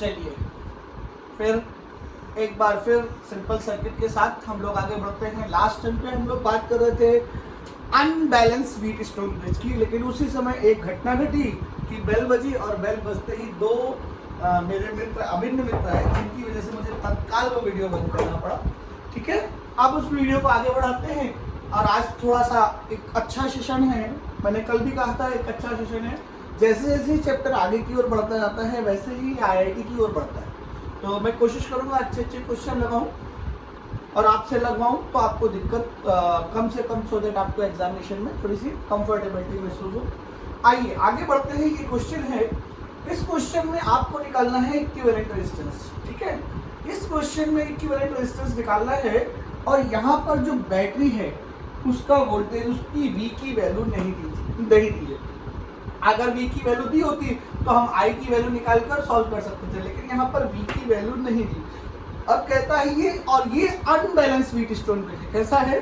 चलिए फिर एक बार फिर सिंपल सर्किट के साथ हम लोग आगे बढ़ते हैं। लास्ट टाइम पे हम लोग बात कर रहे थे अनबैलेंस व्हीट स्टोन ब्रिज की, लेकिन उसी समय एक घटना घटी कि बेल बजी और बेल बजते ही दो मेरे मित्र अभिन्न मित्र है जिनकी वजह से मुझे तत्काल वो वीडियो बंद करना पड़ा। ठीक है, अब उस वीडियो को आगे बढ़ाते हैं और आज थोड़ा सा एक अच्छा सेशन है। मैंने कल भी कहा था एक अच्छा सेशन है। जैसे जैसे चैप्टर आगे की ओर बढ़ता जाता है वैसे ही आईआईटी की ओर बढ़ता है, तो मैं कोशिश करूंगा अच्छे अच्छे क्वेश्चन लगाऊं और आपसे लगवाऊं तो आपको दिक्कत कम से कम, सो देट आपको एग्जामिनेशन में थोड़ी सी कंफर्टेबिलिटी महसूस हो। आइए आगे बढ़ते हैं। ये क्वेश्चन है, इस क्वेश्चन में आपको निकालना है इक्विवेलेंट रेजिस्टेंस। ठीक है, इस क्वेश्चन में इक्विवेलेंट रेजिस्टेंस निकालना है और यहाँ पर जो बैटरी है उसका वोल्टेज, उसकी V की वैल्यू नहीं दी है। अगर V की वैल्यू दी होती तो हम I की वैल्यू निकाल कर सॉल्व कर सकते थे, लेकिन यहाँ पर V की वैल्यू नहीं दी। अब कहता है ये, और ये अनबैलेंस व्हीट स्टोन ब्रिज है। कैसा है?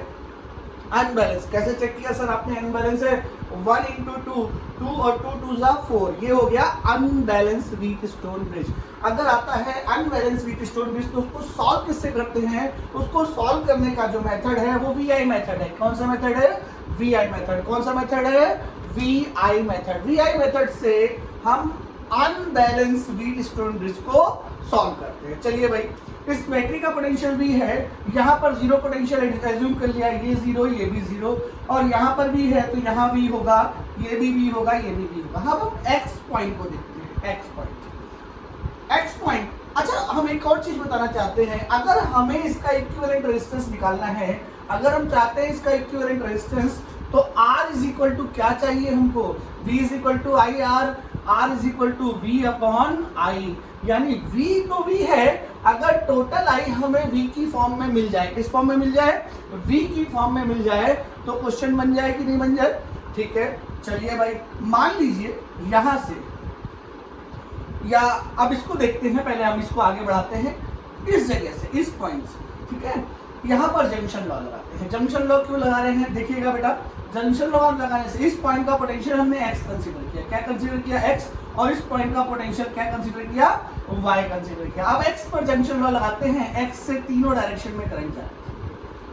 अनबैलेंस। कैसे चेक किया सर आपने? अनबैलेंस है 1 into 2, 2 और 2 2 जा 4, ये हो गया अनबैलेंस व्हीट स्टोन ब्रिज। अगर आता है अनबैलेंस व्हीट स्टोन ब्रिज तो उसको सॉल्व किससे करते हैं? उसको सॉल्व करने का जो मेथड है वो VI मेथड है। कौन सा मेथड है? VI method. कौन सा मेथड है? VI method. VI मेथड से हम अनबैलेंस व्हीट स्टोन ब्रिज को सॉल्व करते हैं। चलिए भाई, इस बैटरी का पोटेंशियल भी है, यहाँ पर जीरो पोटेंशियल एज्यूम कर लिया, ये जीरो, ये भी जीरो, और यहाँ पर भी है तो यहाँ भी होगा, ये भी होगा, ये भी होगा। अब हम एक्स पॉइंट को देखते हैं। X point. अच्छा, हम एक और चीज बताना चाहते हैं। अगर हमें इसका इक्विवेलेंट रेजिस्टेंस निकालना है, अगर हम चाहते हैं इसका इक्विवेलेंट रेजिस्टेंस, तो R इज इक्वल टू क्या चाहिए हमको? V is equal to I R, R is equal to V upon I। यानी V तो V है, अगर टोटल I हमें V की फॉर्म में मिल जाए, किस फॉर्म में मिल जाए? V की फॉर्म में मिल जाए तो क्वेश्चन बन जाए कि नहीं बन जाए? ठीक है, चलिए भाई, मान लीजिए यहां से, या अब इसको देखते हैं, पहले हम इसको आगे बढ़ाते हैं इस जगह से, इस पॉइंट से। ठीक है, यहाँ पर जंक्शन लॉ लगाते हैं। जंक्शन लॉ क्यों लगा रहे हैं? देखिएगा बेटा, जंक्शन लॉ लगाने से इस पॉइंट का पोटेंशियल हमने x कंसीडर किया। क्या कंसीडर किया? x। और इस पॉइंट का पोटेंशियल क्या कंसीडर किया? y कंसीडर किया। अब x पर जंक्शन लॉ लगाते हैं, x से तीनों डायरेक्शन में करंट जाती है।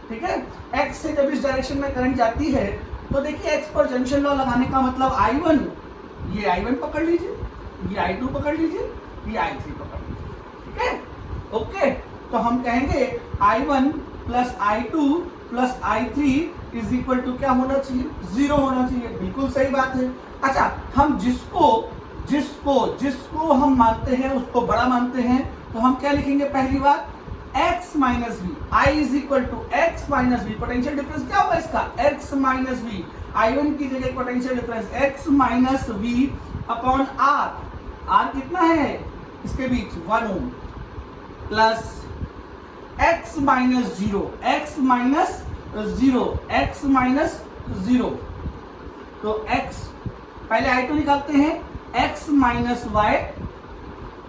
ठीक है, x से जब इस डायरेक्शन में करंट जाती है तो देखिए x पर जंक्शन लॉ लगाने का मतलब I1, ये I1 पकड़ लीजिए, ये I2 पकड़ लीजिए, ये I3 पकड़ लीजिए। ठीक है, ओके। तो हम कहेंगे I1 plus I2 plus I3 is equal to क्या होना चाहिए? 0 होना चाहिए। बिल्कुल सही बात है। अच्छा, हम जिसको हम मानते हैं उसको बड़ा मानते हैं, तो हम क्या लिखेंगे? पहली बात x minus V, I is equal to x minus V. Potential difference क्या होगा इसका? x minus V. I1 की जगह potential difference x minus V upon R। R कितना है इसके बीच? 1 ohm, plus x minus 0, x minus 0, x minus 0। तो x, पहले I2 निकालते हैं, x minus Y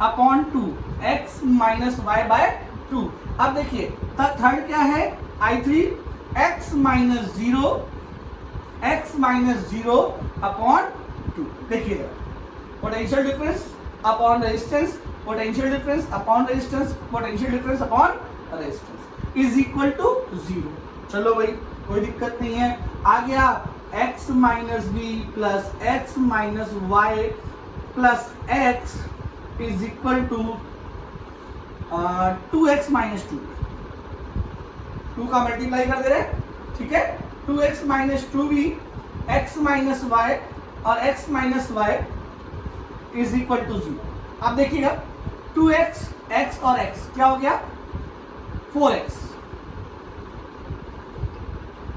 upon 2, x minus Y by 2। अब देखिए थर्ड क्या है? I3, x minus 0, x minus 0 upon 2। देखिए potential difference upon resistance, potential difference upon resistance, potential difference upon resistance is equal to 0। चलो भाई, कोई दिक्कत नहीं है। आ गया x minus V plus x minus Y plus x is equal to 2x minus 2 का मल्टीप्लाई कर दे रहे। ठीक है, 2x minus 2v, x minus Y और x minus Y is equal to 0। अब देखिएगा 2x, x और x क्या हो गया? 4x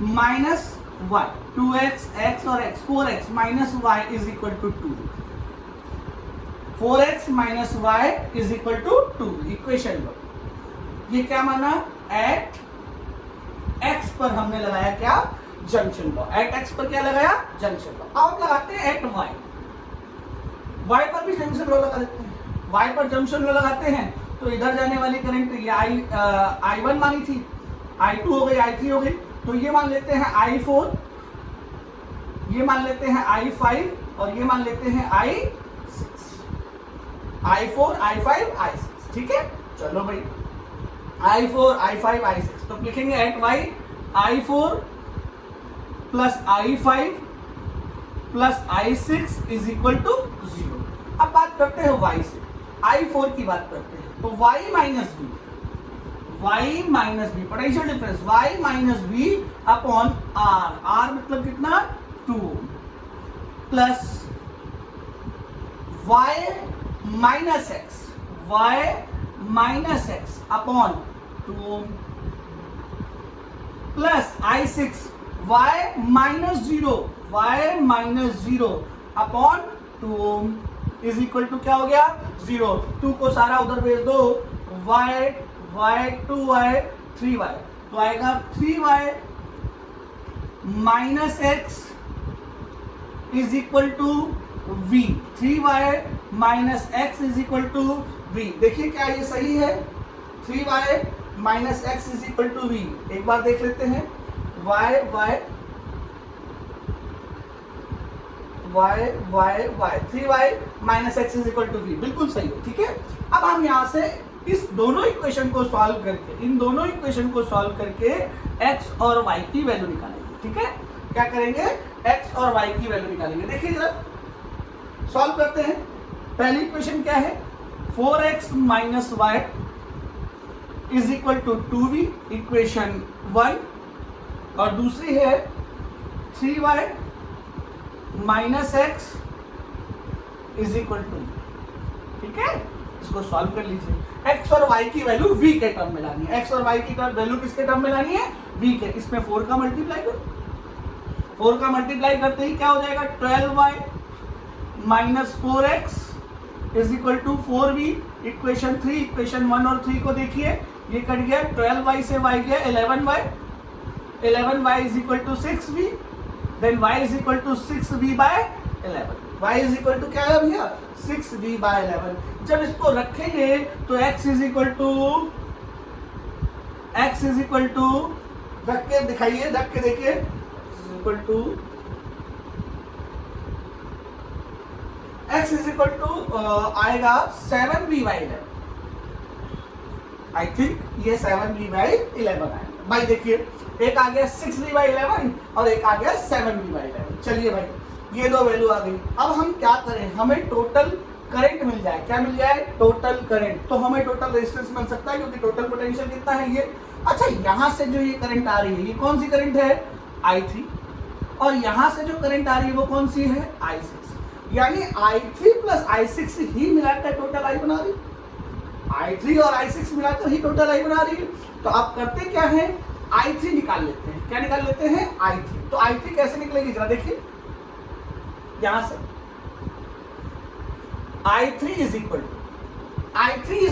minus y, 2x, x और x, 4x minus y is equal to 2। 4x minus y is equal to 2। Equation लो, ये क्या माना? एट x पर हमने लगाया क्या? Junction law. एट x पर क्या लगाया? Junction law. अब लगाते हैं एट y, y पर भी जंक्शन लॉ लगा देते हैं। y पर जंक्शन लॉ लगाते हैं तो इधर जाने वाली करंट, ये I1 मानी थी, I2 हो गई, I3 हो गई, तो ये मान लेते हैं I4, ये मान लेते हैं I5 और ये मान लेते हैं I6। I4 I5 I6, ठीक है। चलो भाई I4 I5 I6, तो लिखेंगे at y I4 plus I5 plus I6 is equal to 0। अब बात करते हैं y से, I4 की बात करते हैं, तो y minus B, potential difference y minus B upon r मतलब कितना 2 plus y minus X upon 2 plus I6 y minus zero upon 2 is equal to क्या हो गया 0। 2 को सारा उधर भेज दो, y 2y 3y, तो आएगा 3y minus X is equal to v। 3y minus X is equal to v। देखिए क्या ये सही है, 3y minus X is equal to v। एक बार देख लेते हैं, y 3y minus X is equal to v, बिल्कुल सही है, ठीक है। अब हम यहां से इस दोनों इक्वेशन को सॉल्व करके x और y की वैल्यू निकालेंगे, ठीक है। क्या करेंगे, x और y की वैल्यू निकालेंगे। देखिए जरा सॉल्व करते हैं। पहली इक्वेशन क्या है, 4x minus Y is equal to 2v, equation 1, और दूसरी है 3y minus X is equal to, ठीक है। इसको सॉल्व कर लीजिए। x और y की वैल्यू v के टर्म में लानी है, x और y की वैल्यू किसके टर्म में लानी है, v के। इसमें 4 का मल्टीप्लाई करो, 4 का मल्टीप्लाई करते ही क्या हो जाएगा, 12y minus 4x is equal to 4v, equation 3। Equation 1 और 3 को देखिए, ये कट गया, 12y से y गया 11y is equal to 6v, then y is equal to 6v by 11। y is equal to क्या है भैया, 6v बाय 11। जब इसको रखेंगे तो x इज इक्वल टू रख के दिखाइए, रख के देखिए, equal to x is equal to आएगा 7v बाई 11। आई थिंक ये 7v बाई 11 आएगा। भाई देखिए, एक आ गया 6v बाई 11 और एक आ गया 7v बाई 11। चलिए भाई, ये दो वैल्यू आ गई। अब हम क्या करें, हमें टोटल करंट मिल जाए। क्या मिल जाए, टोटल करंट। तो हमें टोटल रेजिस्टेंस मिल सकता है, क्योंकि टोटल पोटेंशियल कितना है ये। अच्छा, यहां से जो ये करंट आ रही है, ये कौन सी करंट है, I3, और यहां से जो करंट आ रही है वो कौन सी है, I6। यानी I3 प्लस I6 ही मिलाकर टोटल I बना रही, I3 और I6 मिलाकर ही टोटल I बना रही है। तो आप करते क्या है, I3 निकाल लेते हैं। क्या निकाल लेते हैं, I3। तो I3 कैसे निकलेगी जरा देखिए, यहां से I3 इज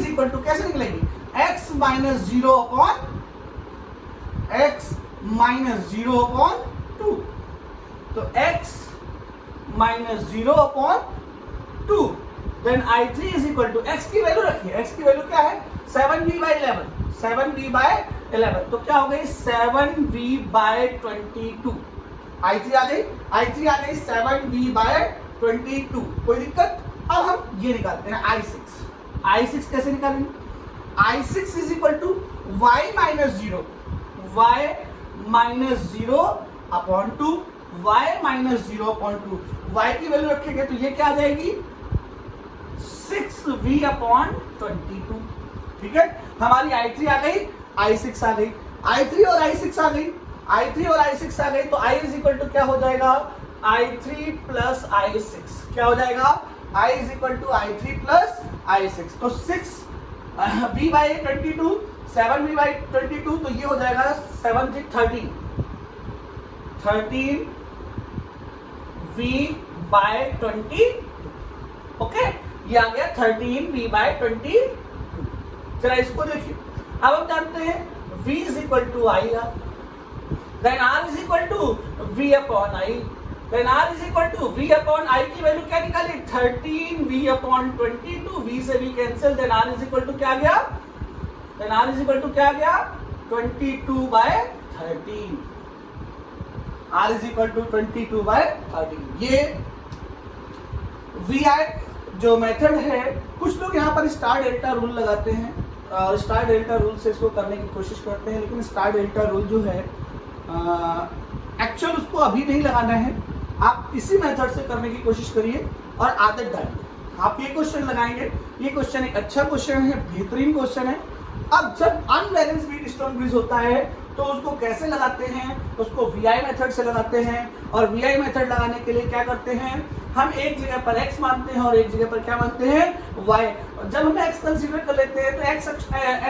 इक्वल टू कैसे निकलेगी, x माइनस 0 अपॉन 2। तो x minus 0 upon 2, then I3 is equal to, x की वैल्यू रखिए, x की वैल्यू क्या है, 7v बाई 11। तो क्या हो गई, 7v बाई 22। I3 आ गई 7v बाई 22। कोई दिक्कत। अब हम ये निकालते हैं I6 कैसे निकालेंगे, I6 is equal to y minus 0 upon 2, y minus 0 upon 2। y की वैल्यू रखेंगे तो ये क्या आ जाएगी, 6v अपॉन 22। ठीक है, हमारी I3 आ गई, I6 आ गई, I3 और I6 आ गई, तो I इज इक्वल टू क्या हो जाएगा, I3 प्लस I6। क्या हो जाएगा, I is equal to I3 plus I6। तो 6v बाई 22, 7v बाई 22, तो ये हो जाएगा 7 13v बाई 20। ओके, ये आ गया 13v बाई 20। चला इसको देखिए, अब हम जानते हैं v is equal to I, then r is equal to v upon I, then r is equal to v upon I की वैल्यू क्या निकाली, 13v अपॉन 22, v से v cancel, then r is equal to क्या आ गया, 22 by 13। r is equal to 22 by 13। ये vi जो method है, कुछ लोग यहाँ पर स्टार डेल्टा रूल लगाते हैं और स्टार डेल्टा रूल से इसको करने की कोशिश करते हैं, लेकिन स्टार डेल्टा रूल जो है एक्चुअल उसको अभी नहीं लगाना है। आप इसी मेथड से करने की कोशिश करिए और आदत डालिए। आप ये क्वेश्चन लगाएंगे, ये क्वेश्चन एक अच्छा क्वेश्चन है, बेहतरीन क्वेश्चन है। अब जब अनबैलेंस व्हीट स्टोन ब्रिज होता है तो उसको कैसे लगाते हैं, उसको वीआई मेथड से लगाते हैं। और वीआई मेथड लगाने के लिए क्या करते हैं, हम एक जगह पर x मानते हैं और एक जगह पर क्या मानते हैं, y। जब हम x कंसीडर कर लेते हैं तो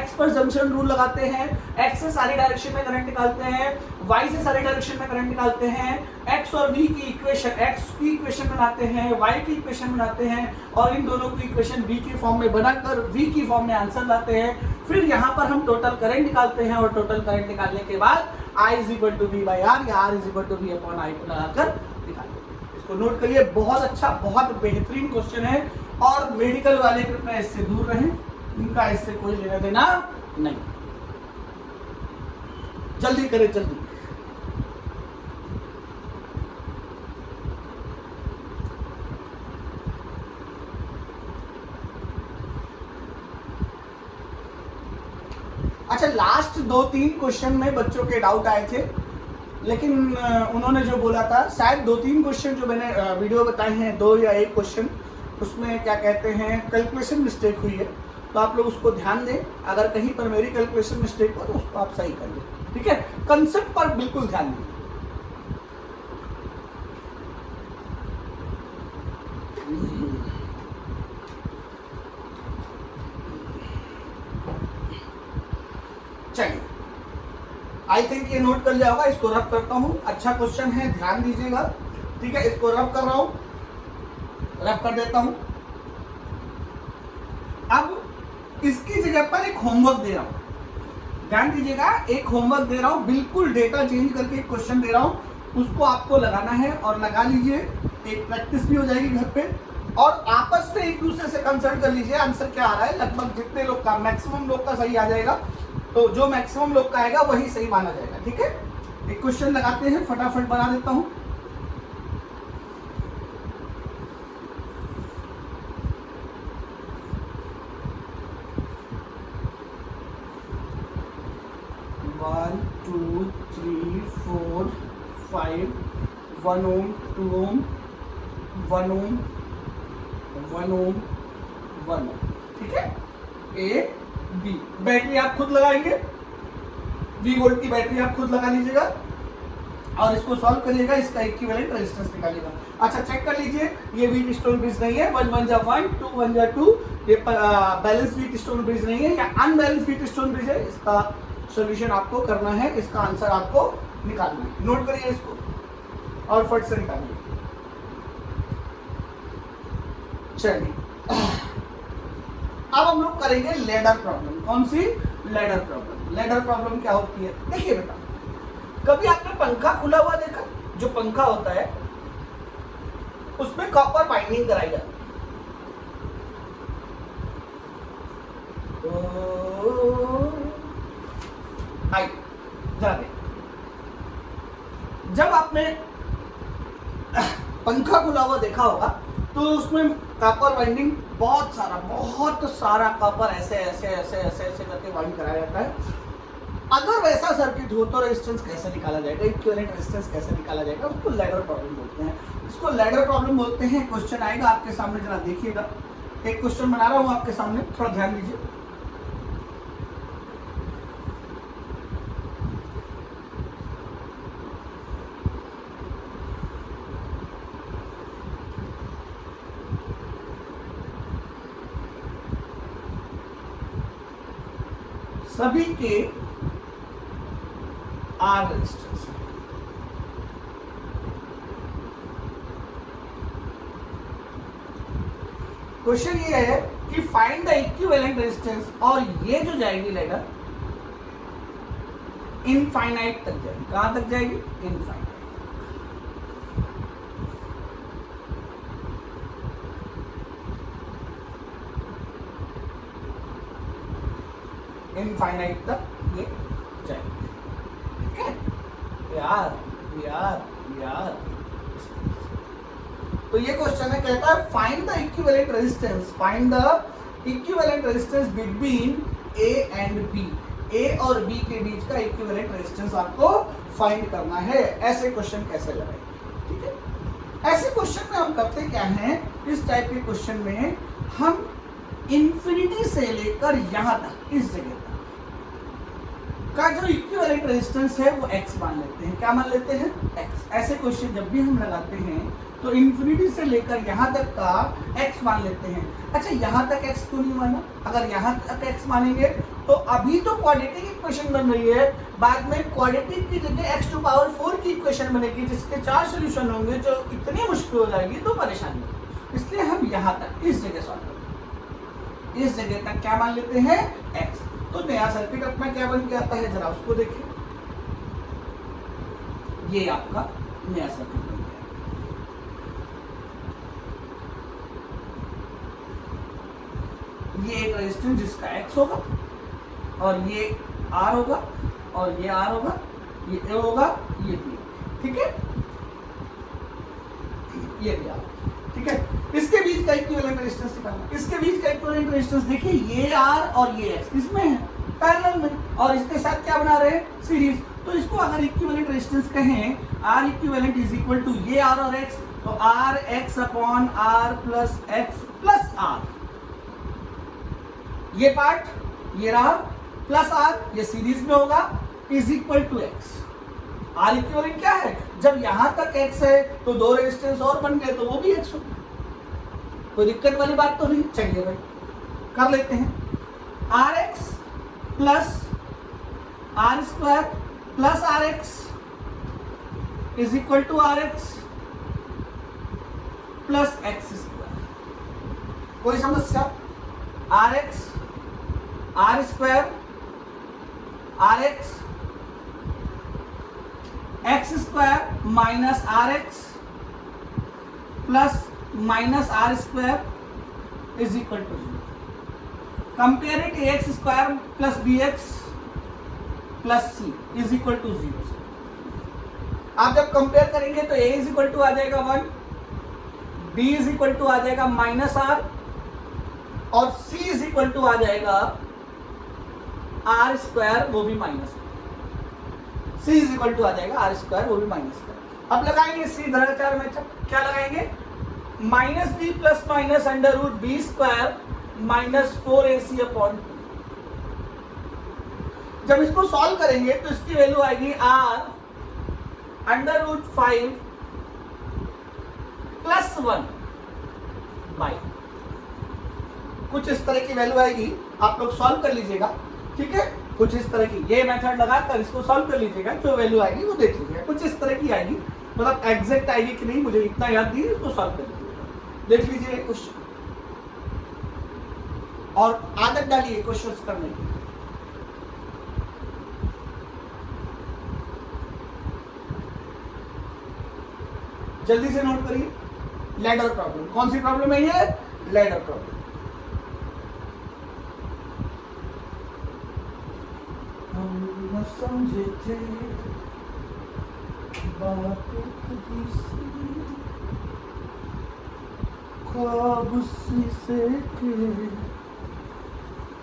x पर जंक्शन रूल लगाते हैं, x से सारी डायरेक्शन में करंट निकालते हैं, y से सारी डायरेक्शन में करंट निकालते हैं, x और v की इक्वेशन, x की इक्वेशन बनाते हैं, y की इक्वेशन बनाते हैं और इन दोनों की इक्वेशन v की फॉर्म में बनाकर v की फॉर्म में आंसर लाते हैं। फिर यहाँ पर हम टोटल करंट निकालते हैं और टोटल करंट निकालने के बाद I = V/R या R = V/I को लगाकर निकालते। इसको नोट करिए, बहुत अच्छा, बहुत बेहतरीन क्वेश्चन है और मेडिकल वाले कृपया इससे दूर रहें, इनका इससे कोई लेना देना नहीं। जल्दी करें, जल्दी। अच्छा, लास्ट 2-3 क्वेश्चन में बच्चों के डाउट आए थे, लेकिन उन्होंने जो बोला था, शायद 2-3 क्वेश्चन जो मैंने वीडियो बताए हैं, 2 या 1 क्वेश्चन, उसमें क्या कहते हैं कैलकुलेशन मिस्टेक हुई है, तो आप लोग उसको ध्यान दें। अगर कहीं पर मेरी कैलकुलेशन मिस्टेक हो तो उसको आप सही कर लें, ठीक है। कंसेप्ट पर बिल्कुल ध्यान दें। चलिए, आई थिंक ये नोट कर लिया होगा। इसको रफ करता हूं, अच्छा क्वेश्चन है, ध्यान दीजिएगा, ठीक है। इसको रफ कर रहा हूं, रफ कर देता हूं। अब इसकी जगह पर एक होमवर्क दे रहा हूं, ध्यान दीजिएगा, एक होमवर्क दे रहा हूं, बिल्कुल डेटा चेंज करके एक क्वेश्चन दे रहा हूं, उसको आपको लगाना है और लगा लीजिए। एक प्रैक्टिस भी हो जाएगी घर पे और आपस में एक दूसरे से कंसल्ट कर लीजिए आंसर क्या आ रहा है। लगभग जितने लोग का, मैक्सिमम लोग का सही आ जाएगा, तो जो मैक्सिमम लोग का आएगा वही सही माना जाएगा, ठीक है। एक क्वेश्चन लगाते हैं, फटाफट बना देता हूं। One, 2, 3, 4, 5, 1 ohm, 2 ohm, 1 ohm, 1 ohm, 1 ohm, ठीक है। ए बी, बैटरी आप खुद लगाएंगे, 20 वोल्ट की बैटरी आप खुद लगा लीजिएगा और इसको सॉल्व करिएगा, इसका इक्विवेलेंट रेजिस्टेंस निकालिएगा। अच्छा, चेक कर लीजिए, ये व्हीट स्टोन ब्रिज नहीं है, 1 1 जा 1, 2 1 जा 2, ये बैलेंस व्हीट स्टोन ब्रिज नहीं है, या अनबैलेंस व्हीट स्टोन ब्रिज है। इसका सॉल्यूशन आपको करना है, इसका आंसर आपको निकालना है। नोट करिए इसको और फट से निकालिए। चलिए, अब हम लोग करेंगे लैडर प्रॉब्लम। कौन सी? Ladder problem. लैडर प्रॉब्लम क्या होती है? देखिए बेटा, कभी आपने पंखा खुला हुआ देखा? जो पंखा होता है उसमें कॉपर वाइंडिंग कराई जाती है। आई जरा देख, जब आपने पंखा खुला हुआ देखा होगा तो उसमें कॉपर वाइंडिंग बहुत सारा कॉपर ऐसे ऐसे ऐसे ऐसे ऐसे करके वाइंड कराया जाता है। अगर वैसा सर्किट हो तो रेजिस्टेंस कैसे निकाला जाएगा, इक्विवेलेंट रेजिस्टेंस कैसे निकाला जाएगा? उसको लैडर प्रॉब्लम बोलते हैं। इसको लैडर प्रॉब्लम बोलते हैं। क्वेश्चन आएगा आपके सामने, जरा देखिएगा। एक क्वेश्चन बना रहा हूं आपके सामने, थोड़ा ध्यान दीजिए। सभी के आर रेजिस्टेंस, क्वेश्चन ये है कि फाइंड द इक्विवेलेंट रेजिस्टेंस, और ये जो जाएगी लैडर इनफाइनाइट तक जाएगी। कहां तक जाएगी? इनफाइनाइट। इनफाइनाइट तक ये जाएगी, ठीक है यार। यार यार, तो तो ये क्वेश्चन है, कहता है find the equivalent resistance, find the equivalent resistance between A and B, A और बी के बीच का इक्विवेलेंट रेजिस्टेंस आपको फाइंड करना है। ऐसे क्वेश्चन कैसे लगाए, ठीक है। ऐसे क्वेश्चन में हम करते क्या हैं, इस टाइप के क्वेश्चन में हम इंफिनिटी से लेकर यहां तक इस जगह तक का जो इक्विवेलेंट रेजिस्टेंस है वो x मान लेते हैं। क्या मान लेते हैं, x। ऐसे क्वेश्चन जब भी हम लगाते हैं तो इंफिनिटी से लेकर यहाँ तक का x मान लेते हैं। अच्छा, यहाँ तक x क्यों नहीं माना? अगर यहाँ तक x मानेंगे तो अभी तो क्वाड्रेटिक इक्वेशन बन रही है, बाद में क्वाड्रेटिक की जगह x टू पावर 4 की इक्वेशन बनेगी, जिसके 4 सोल्यूशन होंगे, जो इतनी मुश्किल हो जाएगी तो परेशानी होगी। इसलिए हम यहाँ तक इस जगह सॉल्व करते हैं, इस जगह तक क्या मान लेते हैं, x। तो नया सर्किट अपना क्या बन के आता है, जरा उसको देखिए। ये आपका नया सर्किट बन गया। ये एक रेजिस्टेंस जिसका x होगा और ये R होगा और ये R होगा, ये A होगा, ये B, ठीक है, ये भी R, ठीक है। इसके बीच का इक्विवेलेंट रेजिस्टेंस निकालना। इसके बीच का इक्विवेलेंट रेजिस्टेंस देखिए, ये R और ये X किसमें है, पैरेलल में, और इसके साथ क्या बना रहे हैं, सीरीज। तो इसको अगर इक्विवेलेंट रेजिस्टेंस कहें, R equivalent is equal to ये R और X, तो R X upon R plus X plus R, ये पार्ट ये रहा, प्लस R, ये सीरीज में होगा, is equal to X। R equivalent क्या है, जब यहां तक X है तो दो रेजिस्टेंस और बन गए तो वो भी X होगा, कोई दिक्कत वाली बात तो नहीं। चलिए भाई कर लेते हैं, RX plus R square plus RX is equal to RX plus X square. कोई समस्या, RX R square RX X square minus RX plus minus R square is equal to 0। Compare it, ax square plus bx plus c is equal to 0। आप जब compare करेंगे तो a is equal to आ जाएगा 1, b is equal to आ जाएगा minus r, और c is equal to आ जाएगा r स्क्वायर, वो भी minus, c is equal to आ जाएगा r स्क्वायर, वो भी माइनस। अब लगाएंगे c धनाचार में, क्या लगाएंगे, minus B plus minus under root B square minus 4ac upon 2। जब इसको सॉल्व करेंगे तो इसकी वैल्यू आएगी r under root 5 plus 1 by, कुछ इस तरह की वैल्यू आएगी। आप लोग सॉल्व कर लीजिएगा, ठीक है, कुछ इस तरह की, ये मेथड लगाकर इसको सॉल्व कर लीजिएगा, जो वैल्यू आएगी वो देख लीजिएगा, कुछ इस तरह की आएगी। मतलब एग्जैक्ट आएगी कि नहीं मुझे इतना याद नहीं, इसको सॉल्व कर लीजिएगा, देख लीजिए क्वेश्चन, और आदत डालिए क्वेश्चंस करने की। जल्दी से नोट करिए, लैडर प्रॉब्लम। कौन सी प्रॉब्लम है ये, लैडर प्रॉब्लम। हम न समझे थे बात खुदी सी, ख्वाब सी से के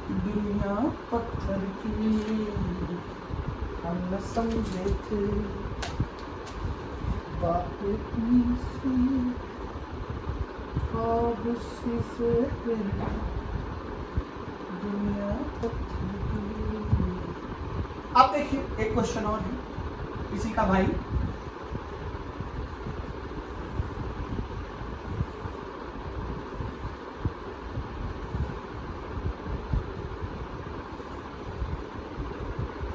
दुनिया पत्थर की, हम न समझे थे बात इतनी सी, ख्वाब सी से के दुनिया पत्थर की। अब देखिए एक क्वेश्चन और है, किसी का भाई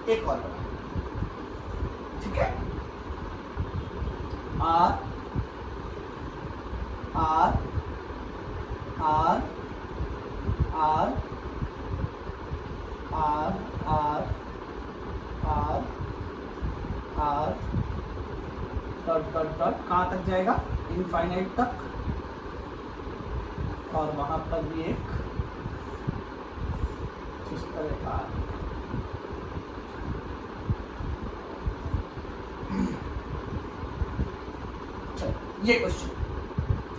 एक और बना, ठीक है, R R R R R R R R dot dot dot कहाँ तक जाएगा, इनफाइनाइट तक, और वहां पर भी एक इस तरह का ये क्वेश्चन,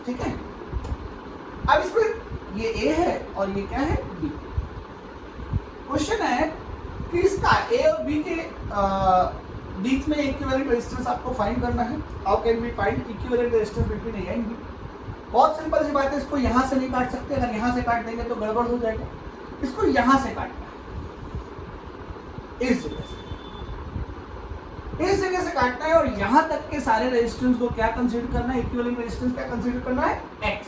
ठीक है। अब इसमें ये ए है और ये क्या है, बी। क्वेश्चन है कि इसका ए और बी के बीच में इक्विवेलेंट रेजिस्टेंस आपको फाइंड करना है। How can we find equivalent resistance between A and B? बहुत सिंपल सी बात है, इसको यहां से नहीं काट सकते, अगर यहां से काट देंगे तो गड़बड़ हो जाएगा। इसको यहां से काटना है, इस जगह से काटना है, और यहां तक के सारे रेजिस्टेंस को क्या कंसीडर करना है, इक्विवेलेंट रेजिस्टेंस क्या कंसीडर करना है, एक्स।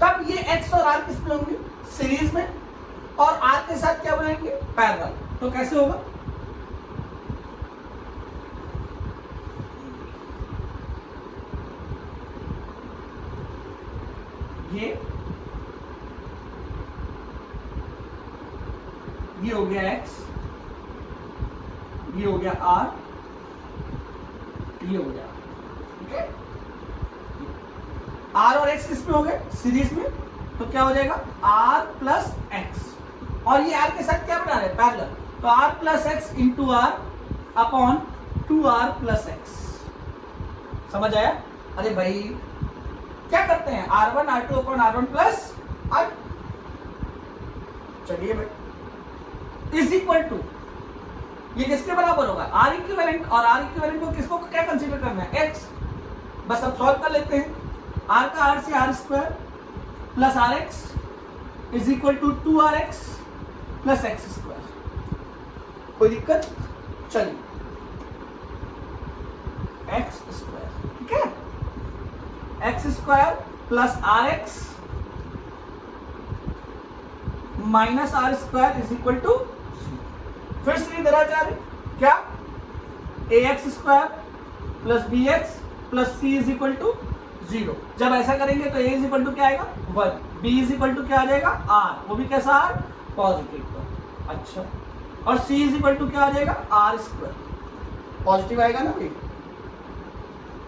तब ये एक्स और आर किस में होंगे, सीरीज में, और आर के साथ क्या बनाएंगे, पैरेलल। तो कैसे होगा, ये हो गया x, ये हो गया r, ये हो गया, ठीक है। r और x किस में हो गए, सीरीज में, तो क्या हो जाएगा r प्लस एक्स, और ये r के साथ क्या बना रहे, पैरेलल, तो r plus X into R upon 2r plus X. समझ आया? अरे भाई क्या करते हैं, r1 r2 upon r1 plus r। चलिए भाई, इज इक्वल टू, ये किसके बराबर होगा, आर इक्विवेलेंट, और आर इक्विवेलेंट को किसको क्या कंसीडर करना है, एक्स। बस अब सॉल्व कर लेते हैं, आर का आर से R square plus R X is equal to 2rx plus X square. कोई दिक्कत? चलिए, एक्स स्क्वायर, ठीक है, X square plus R X minus R square is equal to, फिर से इधर आ जा रहे क्या, A X square plus B X plus C is equal to 0। जब ऐसा करेंगे तो ए इज इक्वल टू क्या आएगा 1, बी इज इक्वल टू क्या आ जाएगा आर, वो भी कैसा आर, पॉजिटिव। अच्छा, और सी इज इक्वल टू क्या आ जाएगा आर स्क्वायर, पॉजिटिव आएगा ना भाई,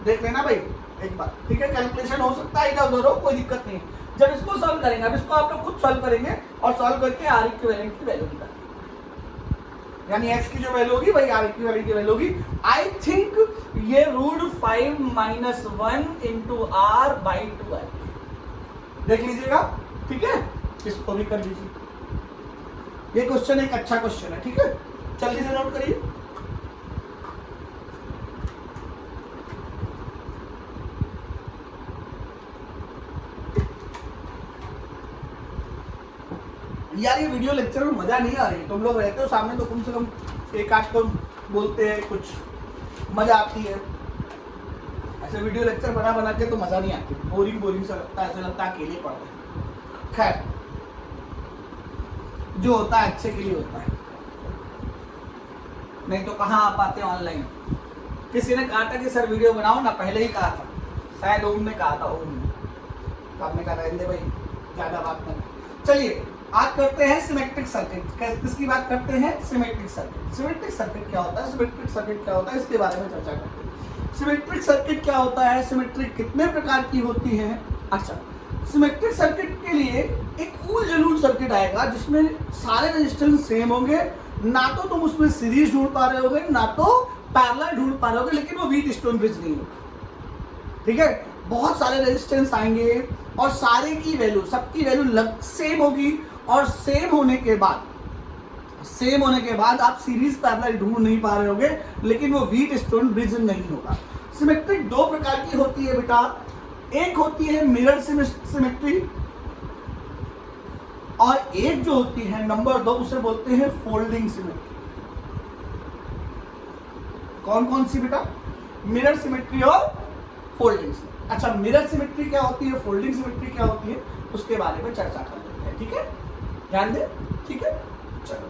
देख लेना भाई एक बार, ठीक है। कैलकुलेशन हो सकता है इधर उधर हो, कोई दिक्कत नहीं। जब इसको सॉल्व करेंगे, अब इसको आप लोग खुद सॉल्व करेंगे और सॉल्व करके आर इक्विवेलेंट की वैल्यू निकालेंगे, यानी एक्स की जो वैल्यू होगी वही आर इक्विवेलेंट की वैल्यू होगी। आई थिंक ये √5 - 1 इंटू आर बाई 2 है, देख लीजिएगा, ठीक है। इसको भी कर लीजिए, ये क्वेश्चन एक अच्छा क्वेश्चन है, ठीक है, जल्दी से नोट करिए। यार ये वीडियो लेक्चर में मजा नहीं आ रही, तुम लोग रहते हो सामने तो कम से कम एक आध को बोलते हैं, कुछ मजा आती है। ऐसे वीडियो लेक्चर बना बना के तो मजा नहीं आती, बोरिंग सा लगता है, ऐसा लगता है अकेले पढ़ रहे। खैर, जो होता है अच्छे के लिए होता है, नहीं तो कहाँ आ पाते ऑनलाइन। किसी ने कहा था कि सर वीडियो बनाओ ना, पहले ही कहा था, शायद ओम ने कहा था, ओम ने, तो आपने कहा रहने दे भाई, ज्यादा बात नहीं। चलिए आज करते हैं सिमेट्रिक सर्किट। किसकी बात करते हैं, सिमेट्रिक सर्किट। सिमेट्रिक सर्किट क्या होता है, सिमेट्रिक सर्किट क्या होता है, इसके बारे में चर्चा करते हैं। सिमेट्रिक सर्किट क्या होता है, सिमेट्रिक कितने प्रकार की होती है। अच्छा, सिमेट्रिक सर्किट के लिए एक उल जलूल सर्किट आएगा जिसमें सारे रेजिस्टेंस सेम होंगे, ना तो तुम उसमें सीरीज ढूंढ पा रहे होगे ना तो पैरेलल ढूंढ पा रहे होगे, लेकिन वो व्हीटस्टोन ब्रिज नहीं होगा, ठीक है। बहुत सारे रेजिस्टेंस आएंगे और सारे की वैल्यू, सबकी वैल्यू सेम होगी, और सेम होने के बाद आप सीरीज पैरेलल ढूंढ नहीं पा रहे होगे, लेकिन वो व्हीटस्टोन ब्रिज नहीं होगा। सिमेट्रिक दो प्रकार की होती है बेटा, एक होती है मिरर सिमेट्री, और एक जो होती है नंबर 2, उसे बोलते हैं फोल्डिंग सिमेट्री। कौन कौन सी बेटा, मिरर सिमेट्री और फोल्डिंग सिमेट्री। अच्छा, मिरर सिमेट्री क्या होती है, फोल्डिंग सिमेट्री क्या होती है, उसके बारे में चर्चा कर लेते हैं, ठीक है, ध्यान दे, ठीक है। चलो,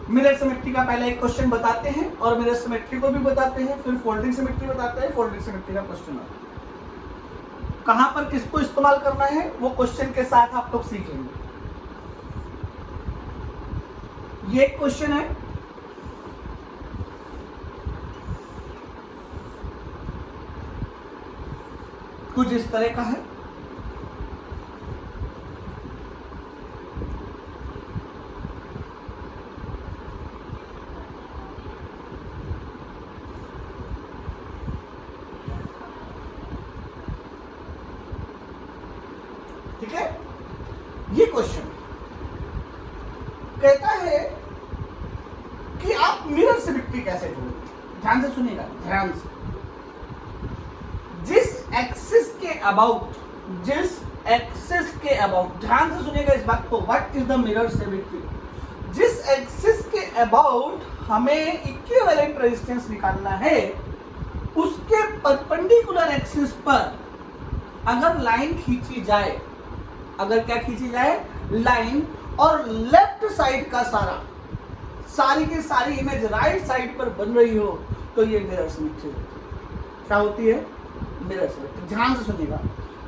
मिरर सिमेट्री का पहले एक क्वेश्चन बताते हैं और मिरर सिमेट्री को भी बताते हैं, फिर फोल्डिंग सिमेट्री बताते हैं, फोल्डिंग सिमेट्री का क्वेश्चन आता है। कहां पर किसको इस्तेमाल करना है वो क्वेश्चन के साथ आप लोग सीख लेंगे। ये क्वेश्चन है, कुछ इस तरह का है। कहता है कि आप मिरर सिमेट्री कैसे ढूंढोगे। ध्यान से सुनिएगा, ध्यान से। जिस एक्सिस के अबाउट ध्यान से सुनिएगा इस बात को, what is the mirror symmetry. जिस एक्सिस के अबाउट हमें इक्विवेलेंट रेजिस्टेंस निकालना है, उसके परपेंडिकुलर एक्सिस पर अगर लाइन खींची जाए, अगर क्या खींची जाए, लाइन, और लेफ्ट साइड का सारी की सारी इमेज राइट साइड पर बन रही हो, तो ये मिरर सिमेट्री क्या होती है, मिरर सिमेट्री। ध्यान से सुनिएगा,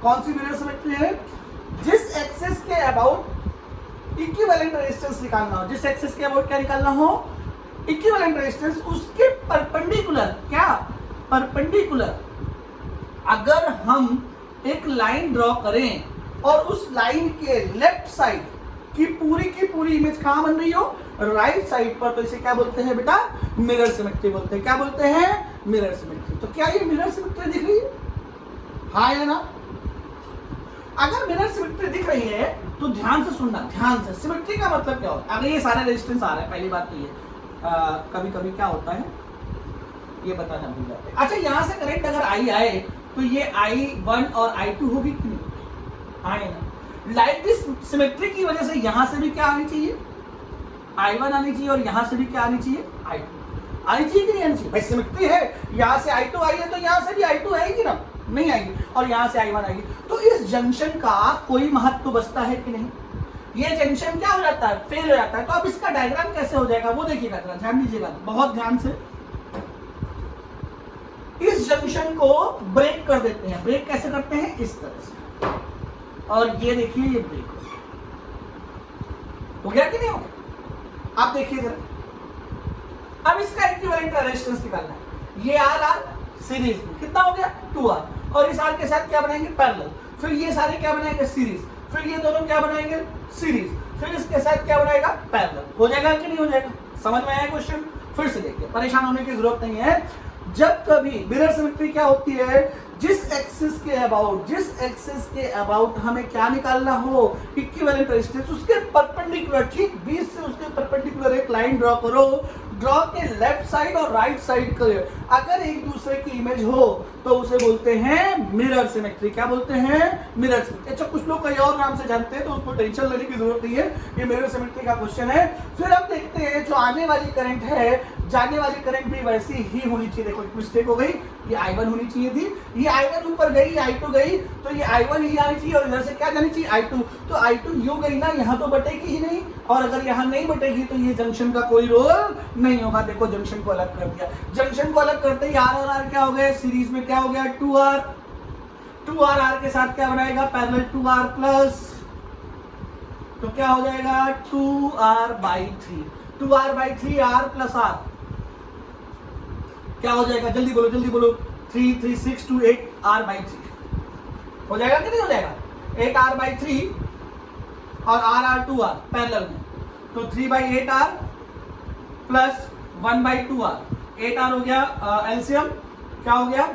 कौन सी मिरर सिमेट्री है, जिस एक्सिस के अबाउट इक्विवेलेंट रेजिस्टेंस निकालना हो, जिस एक्सिस के अबाउट क्या निकालना हो, इक्विवेलेंट रेजिस्टेंस, उसके परपेंडिकुलर, क्या परपेंडिकुलर अगर हम एक लाइन ड्रॉ करें और उस लाइन के लेफ्ट साइड की पूरी इमेज कहां बन रही हो, राइट साइड पर, तो इसे क्या बोलते हैं बेटा, मिरर सिमेट्री बोलते हैं। क्या बोलते हैं, मिरर सिमेट्री। तो क्या ये मिरर सिमेट्री दिख रही है, हाँ या ना। अगर मिरर सिमेट्री दिख रही है तो ध्यान से सुनना, ध्यान से। सिमेट्री का मतलब क्या होता है, अगर ये सारे रेजिस्टेंस आ रहा है, पहली बात तो ये कभी कभी क्या होता है ये बताना भूल जाते हैं। अच्छा, यहां से करंट अगर आई आए तो ये I1 और I2 होगी कि नहीं, आए ना। लाइक दिस सिमेट्री की वजह से यहां से भी क्या आनी चाहिए, I1 आनी चाहिए, और यहां से भी क्या आनी चाहिए, I2 आनी चाहिए कि नहीं आनी चाहिए। भाई सिमेट्री है, यहां से I2 आई है तो यहां से भी I2 आएगी ना, नहीं आएगी, और यहां से I1 आएगी। तो इस जंक्शन का कोई महत्व बचता है कि नहीं, ये जंक्शन क्या हो जाता है, फेल हो जाता है। तो अब इसका डायग्राम कैसे हो जाएगा वो देखिएगा, ध्यान दीजिएगा बहुत ध्यान से। इस जंक्शन को ब्रेक कर देते हैं। ब्रेक कैसे करते हैं, इस तरह से, और ये देखिए ये ब्रेक हो गया कि नहीं हो गया। आप देखिए जरा, अब इसका इक्विवेलेंट रेजिस्टेंस निकालना है। ये आर सीरीज में कितना हो गया, 2R, और इस आर के साथ क्या बनाएंगे, पैरेलल। फिर ये सारे क्या बनाएंगे, सीरीज। फिर ये दोनों क्या बनाएंगे, सीरीज। फिर इसके साथ क्या बनाएगा, पैरेलल। हो जाएगा कि नहीं हो जाएगा, समझ में आया क्वेश्चन। फिर से देखिए, परेशान होने की जरूरत नहीं है। जब कभी मिरर सिमेट्री क्या होती है, जिस एक्सिस के अबाउट हमें क्या निकालना हो, इक्विवेलेंट रेजिस्टेंस, उसके परपेंडिकुलर, ठीक बीच से उसके परपेंडिकुलर एक लाइन ड्रॉ करो, ड्रॉ के लेफ्ट साइड और राइट साइड करो, अगर एक दूसरे की इमेज हो तो उसे बोलते हैं मिरर सिमेट्री। क्या बोलते हैं, मिरर सिमेट्री। अच्छा, कुछ लोग कई और नाम से जानते हैं तो उसको टेंशन लेने की जरूरत नहीं है, ये मिरर सिमेट्री का क्वेश्चन है। फिर अब देखते हैं जो आने वाली करंट है, जाने वाली करंट भी वैसी ही होनी चाहिए। देखो एक मिस्टेक हो गई, ये I1 होनी चाहिए थी, ये I1 ऊपर गई, I2 गई, तो ये I1 ही आनी चाहिए, और इधर से क्या जानी चाहिए, I2। तो I2 यूं गई ना, यहाँ तो बटेगी ही नहीं, और अगर यहाँ नहीं बटेगी तो ये जंक्शन का कोई रोल नहीं होगा। देखो जंक्शन को अलग कर दिया, जंक्शन को अलग करते ही R और R क्या हो गए, सीरीज में क्या हो गया, 2R। 2R R के साथ क्या बनाएगा, पैरेलल 2R प्लस, तो क्या हो जाएगा 2R/3, 2R/3 R plus R क्या हो जाएगा, जल्दी बोलो जल्दी बोलो, 3 3 6 2 8 R/3 हो जाएगा कि नहीं हो जाएगा, 8 R/3 और R 2R पैरेलल में, तो 3/8 R प्लस 1/2 R, 8 R हो गया, एलसीएम क्या हो गया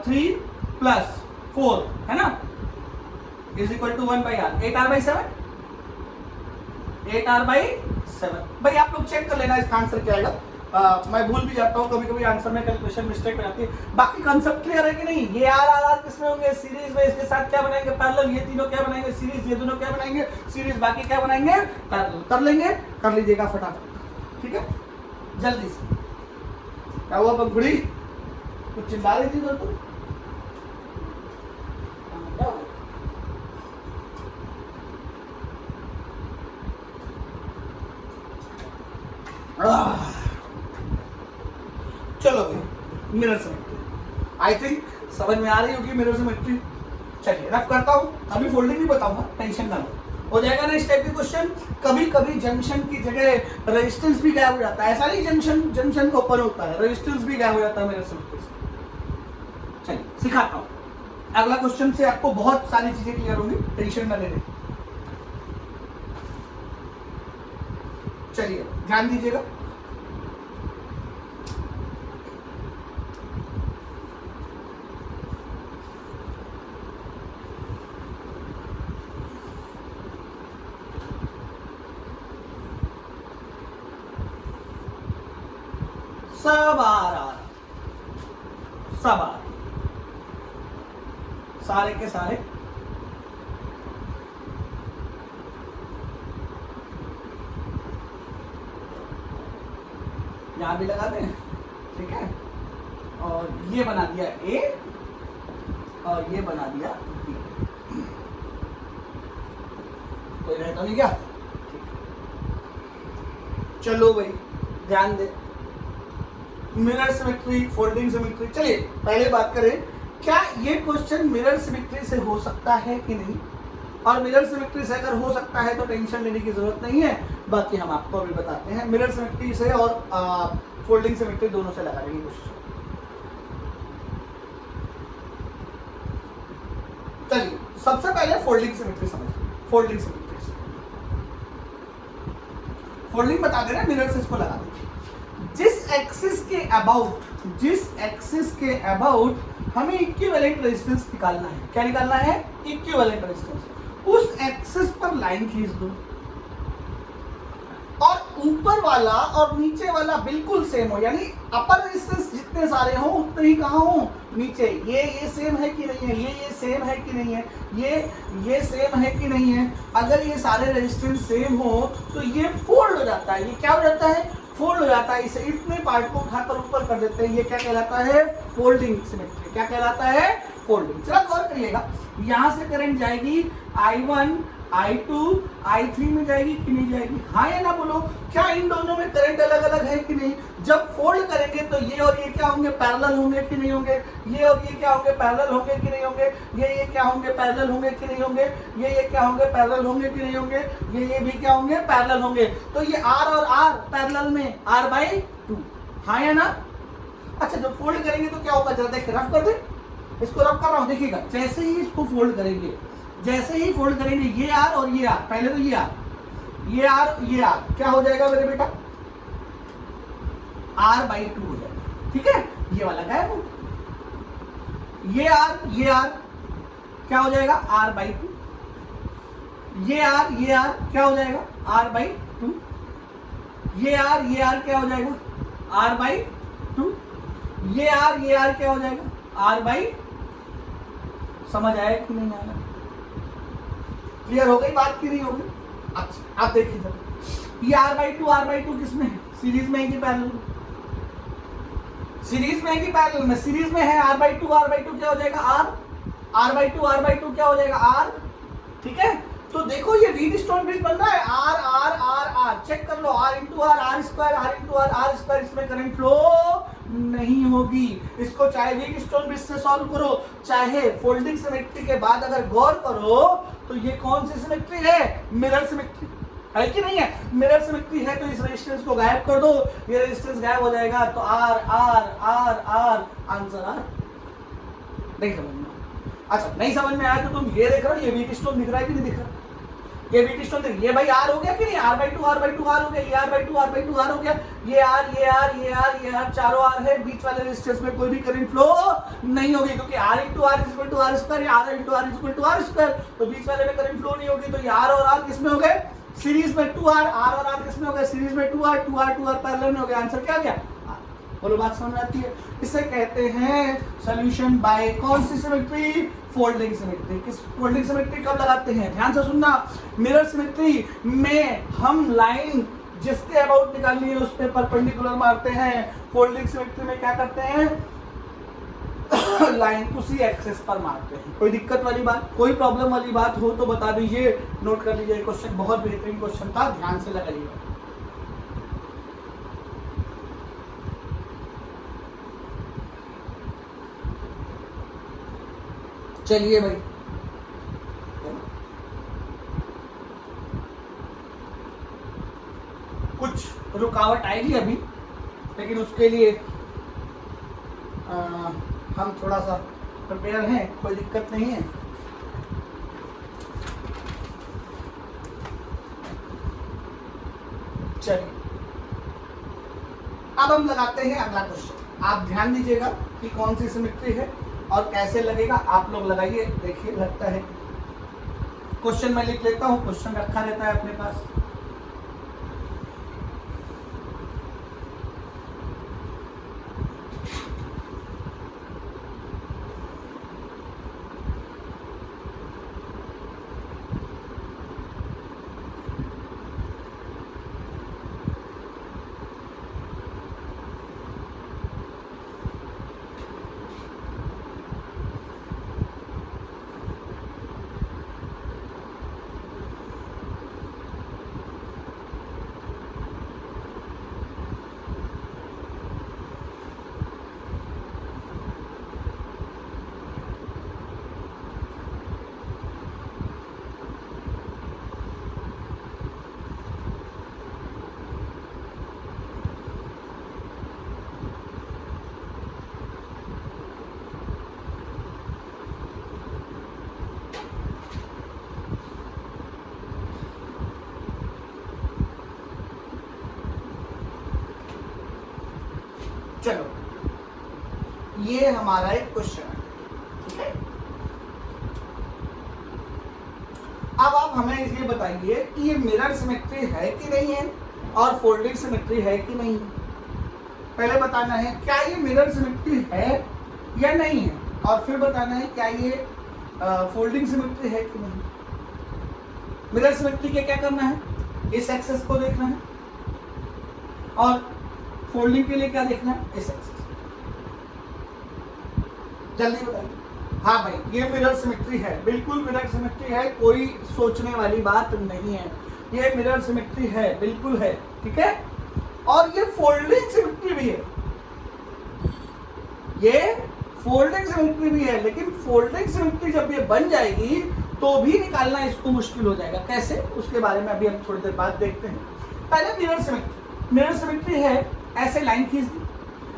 3 प्लस 4 है ना, is equal to 1/R, 8R/7, 8R/7। भाई आप लोग चेक कर लेना इसका आंसर क्या आएगा। मैं भूल भी जाता हूँ कभी कभी आंसर में, कैलकुलेशन मिस्टेक हो जाती है। बाकी कंसेप्ट क्लियर है कि नहीं, ये R किसमें होंगे, सीरीज में, इसके साथ क्या बनाएंगे, पैरेलल, ये तीनों क्या बनाएंगे, सीरीज, ये दोनों क्या बनाएंगे, सीरीज, बाकी क्या बनाएंगे, पैरेलल। कर लेंगे, कर लीजिएगा फटाफट, ठीक है, जल्दी से। क्या हुआ पंखुड़ी, कुछ चिल्ला रही थी तुम? चलो भाई, मिरर सिमेट्री आई थिंक समझ में आ रही होगी मिरर सिमेट्री। चलिए रफ करता हूँ, अभी फोल्डिंग भी बताऊंगा, टेंशन ना लो, हो जाएगा ना इस टाइप के क्वेश्चन। कभी कभी जंक्शन की जगह रेजिस्टेंस भी गायब हो जाता है, ऐसा नहीं जंक्शन ओपन होता है, रेजिस्टेंस भी गायब हो जाता है मिरर सिमेट्री से। चलिए सिखाता हूँ, अगला क्वेश्चन से आपको बहुत सारी चीजें क्लियर होंगी, टेंशन ना लेने। चलिए ध्यान दीजिएगा, सब आर, सब आर, सारे के सारे यहां भी लगा दें, ठीक है। और ये बना दिया ए और ये बना दिया बी, कोई रह तो नहीं क्या? चलो भाई ध्यान दे, मिरर सिमेट्री, फोल्डिंग सिमेट्री। चलिए पहले बात करें, क्या ये क्वेश्चन मिरर सिमेट्री से हो सकता है कि नहीं, और मिरर सिमेट्री से अगर हो सकता है तो टेंशन लेने की जरूरत नहीं है। बाकी हम आपको अभी बताते हैं, मिरर सिमेट्री से और फोल्डिंग सिमेट्री दोनों से लगाने की कोशिश। चलिए सबसे पहले फोल्डिंग सिमेट्री समझिए। फोल्डिंग सिमेट्री, फोल्डिंग बता दे रहे हैं, मिरर से इसको लगा दीजिए। जिस एक्सिस के अबाउट हमें इक्विवेलेंट रेजिस्टेंस निकालना है। क्या निकालना है? Equivalent resistance. उस एक्सिस पर लाइन खींच दो और ऊपर वाला और नीचे वाला बिल्कुल सेम हो, यानी अपर रेजिस्टेंस जितने सारे हो उतने ही कहाँ हो? नीचे। ये सेम है कि नहीं है? ये सेम है कि नहीं है? ये सेम है कि नहीं है? अगर ये सारे रेजिस्टेंस सेम हो तो ये फोल्ड हो जाता है। ये क्या हो जाता है? फोल्ड हो जाता है। इसे इतने पार्ट को उठाकर ऊपर कर देते हैं। ये क्या कहलाता है? Folding symmetry. क्या कहलाता है? फोल्डिंग। चलो गौर करिएगा, यहां से करंट जाएगी I1, I2, I3 में जाएगी कि नहीं जाएगी? हाँ या ना बोलो। क्या इन दोनों में करंट अलग अलग है कि नहीं? जब फोल्ड करेंगे तो ये और ये क्या होंगे? पैरेलल होंगे कि नहीं होंगे? ये और ये क्या होंगे? पैरेलल होंगे कि नहीं होंगे? ये क्या होंगे? पैरेलल होंगे कि नहीं होंगे? ये क्या होंगे? पैरेलल होंगे कि नहीं होंगे? ये भी क्या होंगे? पैरेलल होंगे। तो ये R और R पैरेलल में R/2, हाँ या ना? अच्छा, जब फोल्ड करेंगे तो क्या होगा? जरा देखिए, रफ कर दे, इसको रफ कर रहा हूं, देखिएगा। जैसे ही इसको फोल्ड करेंगे, जैसे ही फोल्ड करेंगे, ये R और ये R, पहले तो ये R, ये R, क्या हो जाएगा मेरे बेटा? R/2 हो जाएगा, ठीक है। ये वाला गायब हो, ये R, क्या हो जाएगा? R/2। ये R, क्या हो जाएगा? R/2। ये R, क्या हो जाएगा? R/2। ये R, क्या हो जाएगा? R/2। समझ आया कि नहीं आया? क्लियर हो गई बात कि नहीं होगी? अच्छा आप देखिए जरा, ये R/2 किसमें है? सीरीज में है कि पैरेलल में? सीरीज में है कि पैरेलल में? सीरीज में है। R/2 क्या हो जाएगा? R/2 क्या हो जाएगा? R, ठीक है। तो देखो ये व्हीटस्टोन ब्रिज बन रहा है, R, चेक कर लो, R/R², इसमें करंट फ्लो नहीं होगी। इसको चाहे व्हीटस्टोन ब्रिज से सॉल्व करो, चाहे फोल्डिंग सिमेट्री के बाद अगर गौर करो तो ये कौन सी सिमेट्री है? मिरर सिमेट्री है कि नहीं है? मिरर सिमेट्री है तो इस रेजिस्टेंस को गायब कर दो, ये रेजिस्टेंस गायब हो जाएगा, तो R, आंसर R। नहीं समझ में? अच्छा नहीं समझ में आया तो तुम ये देख रहे हो, ये व्हीटस्टोन दिख रहा है कि नहीं दिख रहा? ये व्हीटस्टोन देख, ये भाई R हो गया कि नहीं? R/2 R हो गया, ये R/2 R हो गया, ये R, चारों R है। बीच वाले रेजिस्टेंस में कोई भी करंट फ्लो नहीं होगी, क्योंकि R × R = R², R × R = R², तो बीच वाले में करंट फ्लो नहीं होगी। तो ये R और R किसमें हो गए? सीरीज में। 2R, R और R किसमें हो गए? सीरीज में। 2R पैरेलल में हो गया। आंसर क्या गया? बोलो, बात समझ में आती है? इसे कहते हैं सॉल्यूशन बाय कौन सी सिमेट्री? Folding symmetry. किस फोल्डिंग सिमेट्री कब लगाते हैं? ध्यान से सुनना, मिरर सिमेट्री में हम लाइन जिसके अबाउट निकालनी है उस पे परपेंडिकुलर मारते हैं। फोल्डिंग सिमेट्री में क्या करते हैं? लाइन उसी एक्सिस पर मारते हैं। कोई दिक्कत वाली बात, कोई प्रॉब्लम वाली बात हो तो बता दीजिए, नोट कर लीजिए। क्वेश्चन बहुत बेहतरीन क्वेश्चन था, ध्यान से लगाइएगा। चलिए भाई, कुछ रुकावट आएगी अभी, लेकिन उसके लिए हम थोड़ा सा प्रिपेयर हैं, कोई दिक्कत नहीं है। चलिए अब हम लगाते हैं अगला क्वेश्चन। आप ध्यान दीजिएगा कि कौन सी सिमेट्री है और कैसे लगेगा। आप लोग लगाइए, देखिए लगता है। क्वेश्चन मैं लिख लेता हूं, क्वेश्चन रखा रहता है अपने पास। चलो, ये हमारा एक क्वेश्चन है, ठीक है। अब आप हमें ये बताइए कि ये मिरर सिमेट्री है कि नहीं है और फोल्डिंग सिमेट्री है कि नहीं। पहले बताना है क्या ये मिरर सिमेट्री है या नहीं है, और फिर बताना है क्या ये फोल्डिंग सिमेट्री है कि नहीं। मिरर सिमेट्री के क्या करना है, इस एक्सेस को देखना है, और फोल्डिंग के लिए क्या देखना है, इस एक्सेस। जल्दी बताइए। हाँ भाई, ये मिरर सिमेट्री है, बिल्कुल मिरर सिमेट्री है, कोई सोचने वाली बात नहीं है, ये मिरर सिमेट्री है, बिल्कुल है, ठीक है। और ये फोल्डिंग सिमेट्री भी है, ये फोल्डिंग सिमेट्री भी है, लेकिन फोल्डिंग सिमेट्री जब ये बन जाएगी तो भी निकालना इसको मुश्किल हो जाएगा। कैसे, उसके बारे में अभी हम थोड़ी देर बाद देखते हैं। पहले मिरर सिमेट्री। मिरर सिमेट्री है, ऐसे लाइन खींच दी,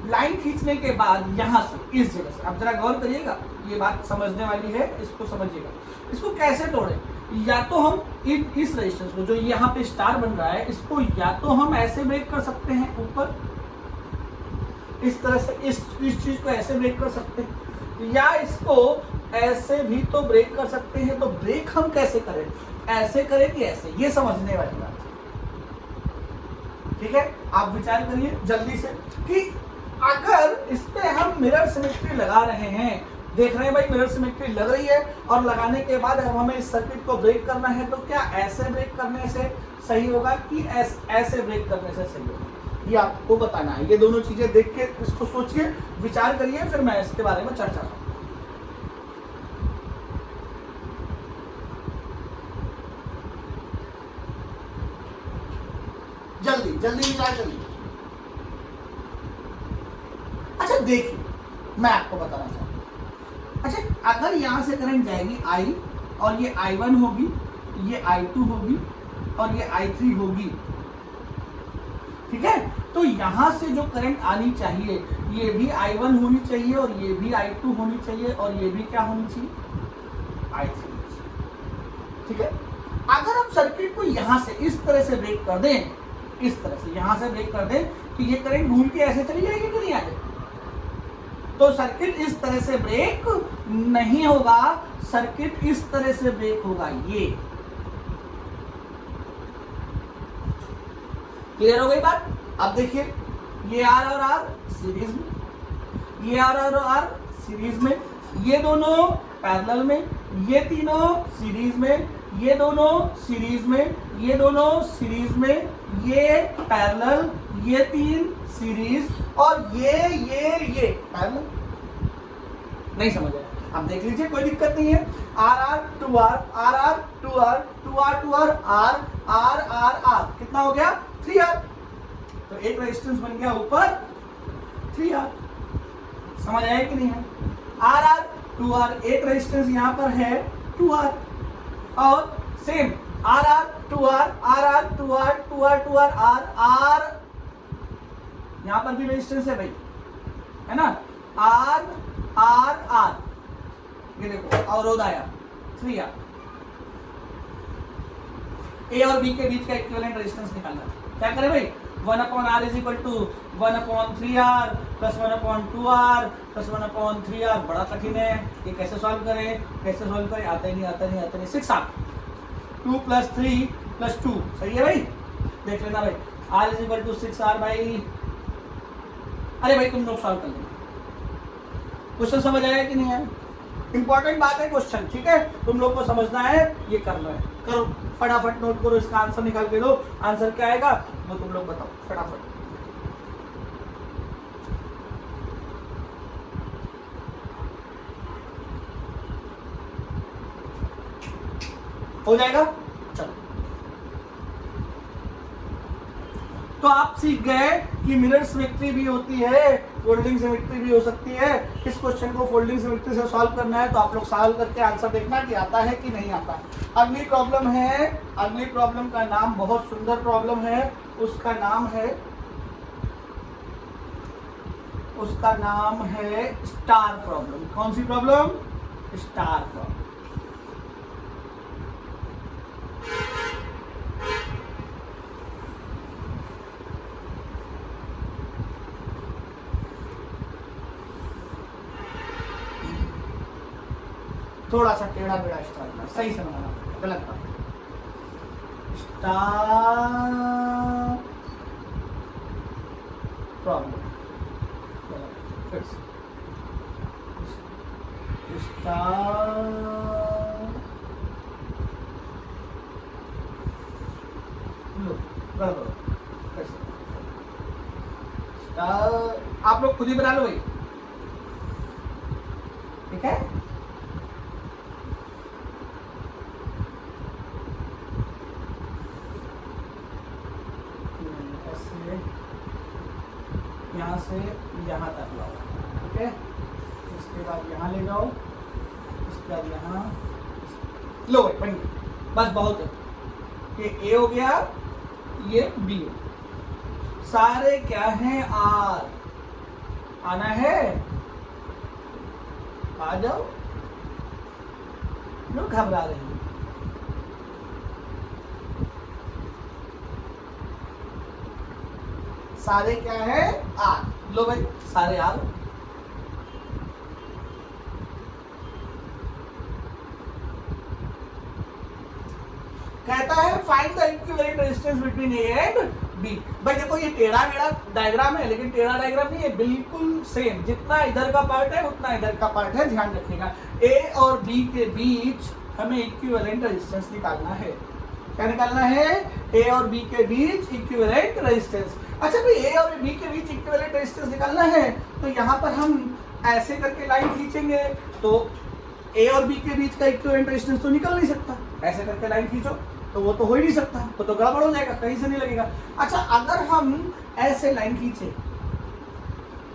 लाइन खींचने के बाद यहां से इस जगह से, अब जरा गौर करिएगा, ये बात समझने वाली है, इसको समझिएगा। इसको कैसे तोड़े, या तो हम इस रेजिस्टेंस को जो यहाँ पे स्टार बन रहा है, इसको या तो हम ऐसे ब्रेक कर सकते हैं ऊपर इस तरह से, इस चीज को ऐसे ब्रेक कर सकते हैं, या इसको ऐसे भी तो ब्रेक कर सकते हैं। तो ब्रेक हम कैसे करें, ऐसे करें कि ऐसे, ये समझने वाली बात, ठीक है। आप विचार करिए जल्दी से कि अगर इस पे हम मिरर सिमेट्री लगा रहे हैं, देख रहे हैं भाई मिरर सिमेट्री लग रही है, और लगाने के बाद अब हमें इस सर्किट को ब्रेक करना है, तो क्या ऐसे ब्रेक करने से सही होगा कि ऐसे ब्रेक करने से सही होगा, ये आपको बताना है। ये दोनों चीजें देख के इसको सोचिए, विचार करिए, फिर मैं इसके बारे में चर्चा करूँ। जल्दी जल्दी विचार करिए। अच्छा देखिए, मैं आपको बताना चाहता हूँ। अच्छा, अगर यहां से करंट जाएगी I, और ये I1 होगी, ये I2 होगी, और ये I3 होगी, ठीक है। तो यहां से जो करंट आनी चाहिए, ये भी I1 होनी चाहिए, और ये भी I2 होनी चाहिए, और ये भी क्या होनी चाहिए, I3 होनी चाहिए, ठीक है। अगर हम सर्किट को यहां से इस तरह से ब्रेक कर दें, इस तरह से यहां से ब्रेक कर दें, तो ये करंट घूम के ऐसे चली जाएगी कि नहीं आएगी। तो सर्किट इस तरह से ब्रेक नहीं होगा, सर्किट इस तरह से ब्रेक होगा। ये क्लियर हो गई बात। अब देखिए, ये R और R सीरीज में, ये R और R सीरीज में, ये दोनों पैरेलल में, ये तीनों सीरीज में, ये दोनों सीरीज में, ये दोनों सीरीज में, ये पैरेलल, ये तीन सीरीज, और ये पैरेलल। नहीं समझ आया, अब देख लीजिए, कोई दिक्कत नहीं है। R to R, R to R, to R R कितना हो गया, 3R। तो एक रेजिस्टेंस बन गया ऊपर 3R। समझ आया कि नहीं है। R टू R, एक रेजिस्टेंस यहां पर है 2R, और same R to R, R to R, to R R यहां पर भी रेजिस्टेंस है भाई, है ना। R ये देखो अवरोध आया 3R। ए और बी के बीच का इक्विवेलेंट रेजिस्टेंस निकालना है। क्या करें भाई, 1/R is equal to 1/3R plus 1/2R plus 1/3R। बड़ा कठिन है, ये कैसे सॉल्व करें, आता ही नहीं। 6R, 2 + 3 + 2, सही है भाई, देख लेना भाई। R is equal to 6R भाई। अरे भाई तुम लोग सॉल्व कर लेना, क्वेश्चन समझ आया कि नहीं है। इंपॉर्टेंट बात है क्वेश्चन, ठीक है, तुम लोग को समझना है, ये करना है। करो फटाफट, नोट करो, इसका आंसर निकाल के दो। आंसर क्या आएगा वो तुम लोग बताओ फटाफट। हो जाएगा, चलो। तो आप सीख गए कि मिरर सिमेट्री भी होती है, फोल्डिंग सिमेट्री भी हो सकती है। इस क्वेश्चन को फोल्डिंग सिमेट्री से सॉल्व करना है, तो आप लोग सॉल्व करके आंसर देखना कि आता है कि नहीं आता है। अगली प्रॉब्लम है, अगली प्रॉब्लम का नाम बहुत सुंदर प्रॉब्लम है, उसका नाम है स्टार प्रॉब्लम। कौन सी प्रॉब्लम, स्टार प्रॉब्लम। थोड़ा सा टेढ़ा मेढ़ा स्टार बनाना, सही से बनाना, गलत बात। स्टार प्रॉब्लम, फिर से स्टार लो, गड़बड़, फिर से स्टार। आप लोग खुद ही बना लो भाई, ठीक है। ऐसे यहाँ से यहाँ तक लाओ, ठीक है। इसके बाद यहाँ ले जाओ, इसके बाद यहाँ लो भाई, बन गया, बस बहुत है। ये ए हो गया, ये बी हो, सारे क्या हैं आर, आना है आ जाओ, लोग घबरा रहे हैं। सारे क्या है आर, लो भाई सारे आर। कहता है find the equivalent resistance between A and B. भाई देखो ये टेढ़ा मेढ़ा डायग्राम है, लेकिन टेढ़ा डायग्राम नहीं है, बिल्कुल सेम, जितना इधर का पार्ट है उतना इधर का पार्ट है, ध्यान रखिएगा। ए और बी के बीच हमें इक्विवेलेंट रेजिस्टेंस निकालना है। क्या निकालना है? ए और बी के बीच इक्विवेलेंट रेजिस्टेंस। अच्छा भाई ए और बी के बीच इक्विवेलेंट रेजिस्टेंस निकालना है, तो यहाँ पर हम ऐसे करके लाइन खींचेंगे, तो ए और बी के बीच का इक्विवेलेंट रेजिस्टेंस तो निकल नहीं सकता। ऐसे करके लाइन खींचो तो वो तो हो ही नहीं सकता, तो गड़बड़ हो जाएगा, कहीं से नहीं लगेगा। अच्छा अगर हम ऐसे लाइन खींचे,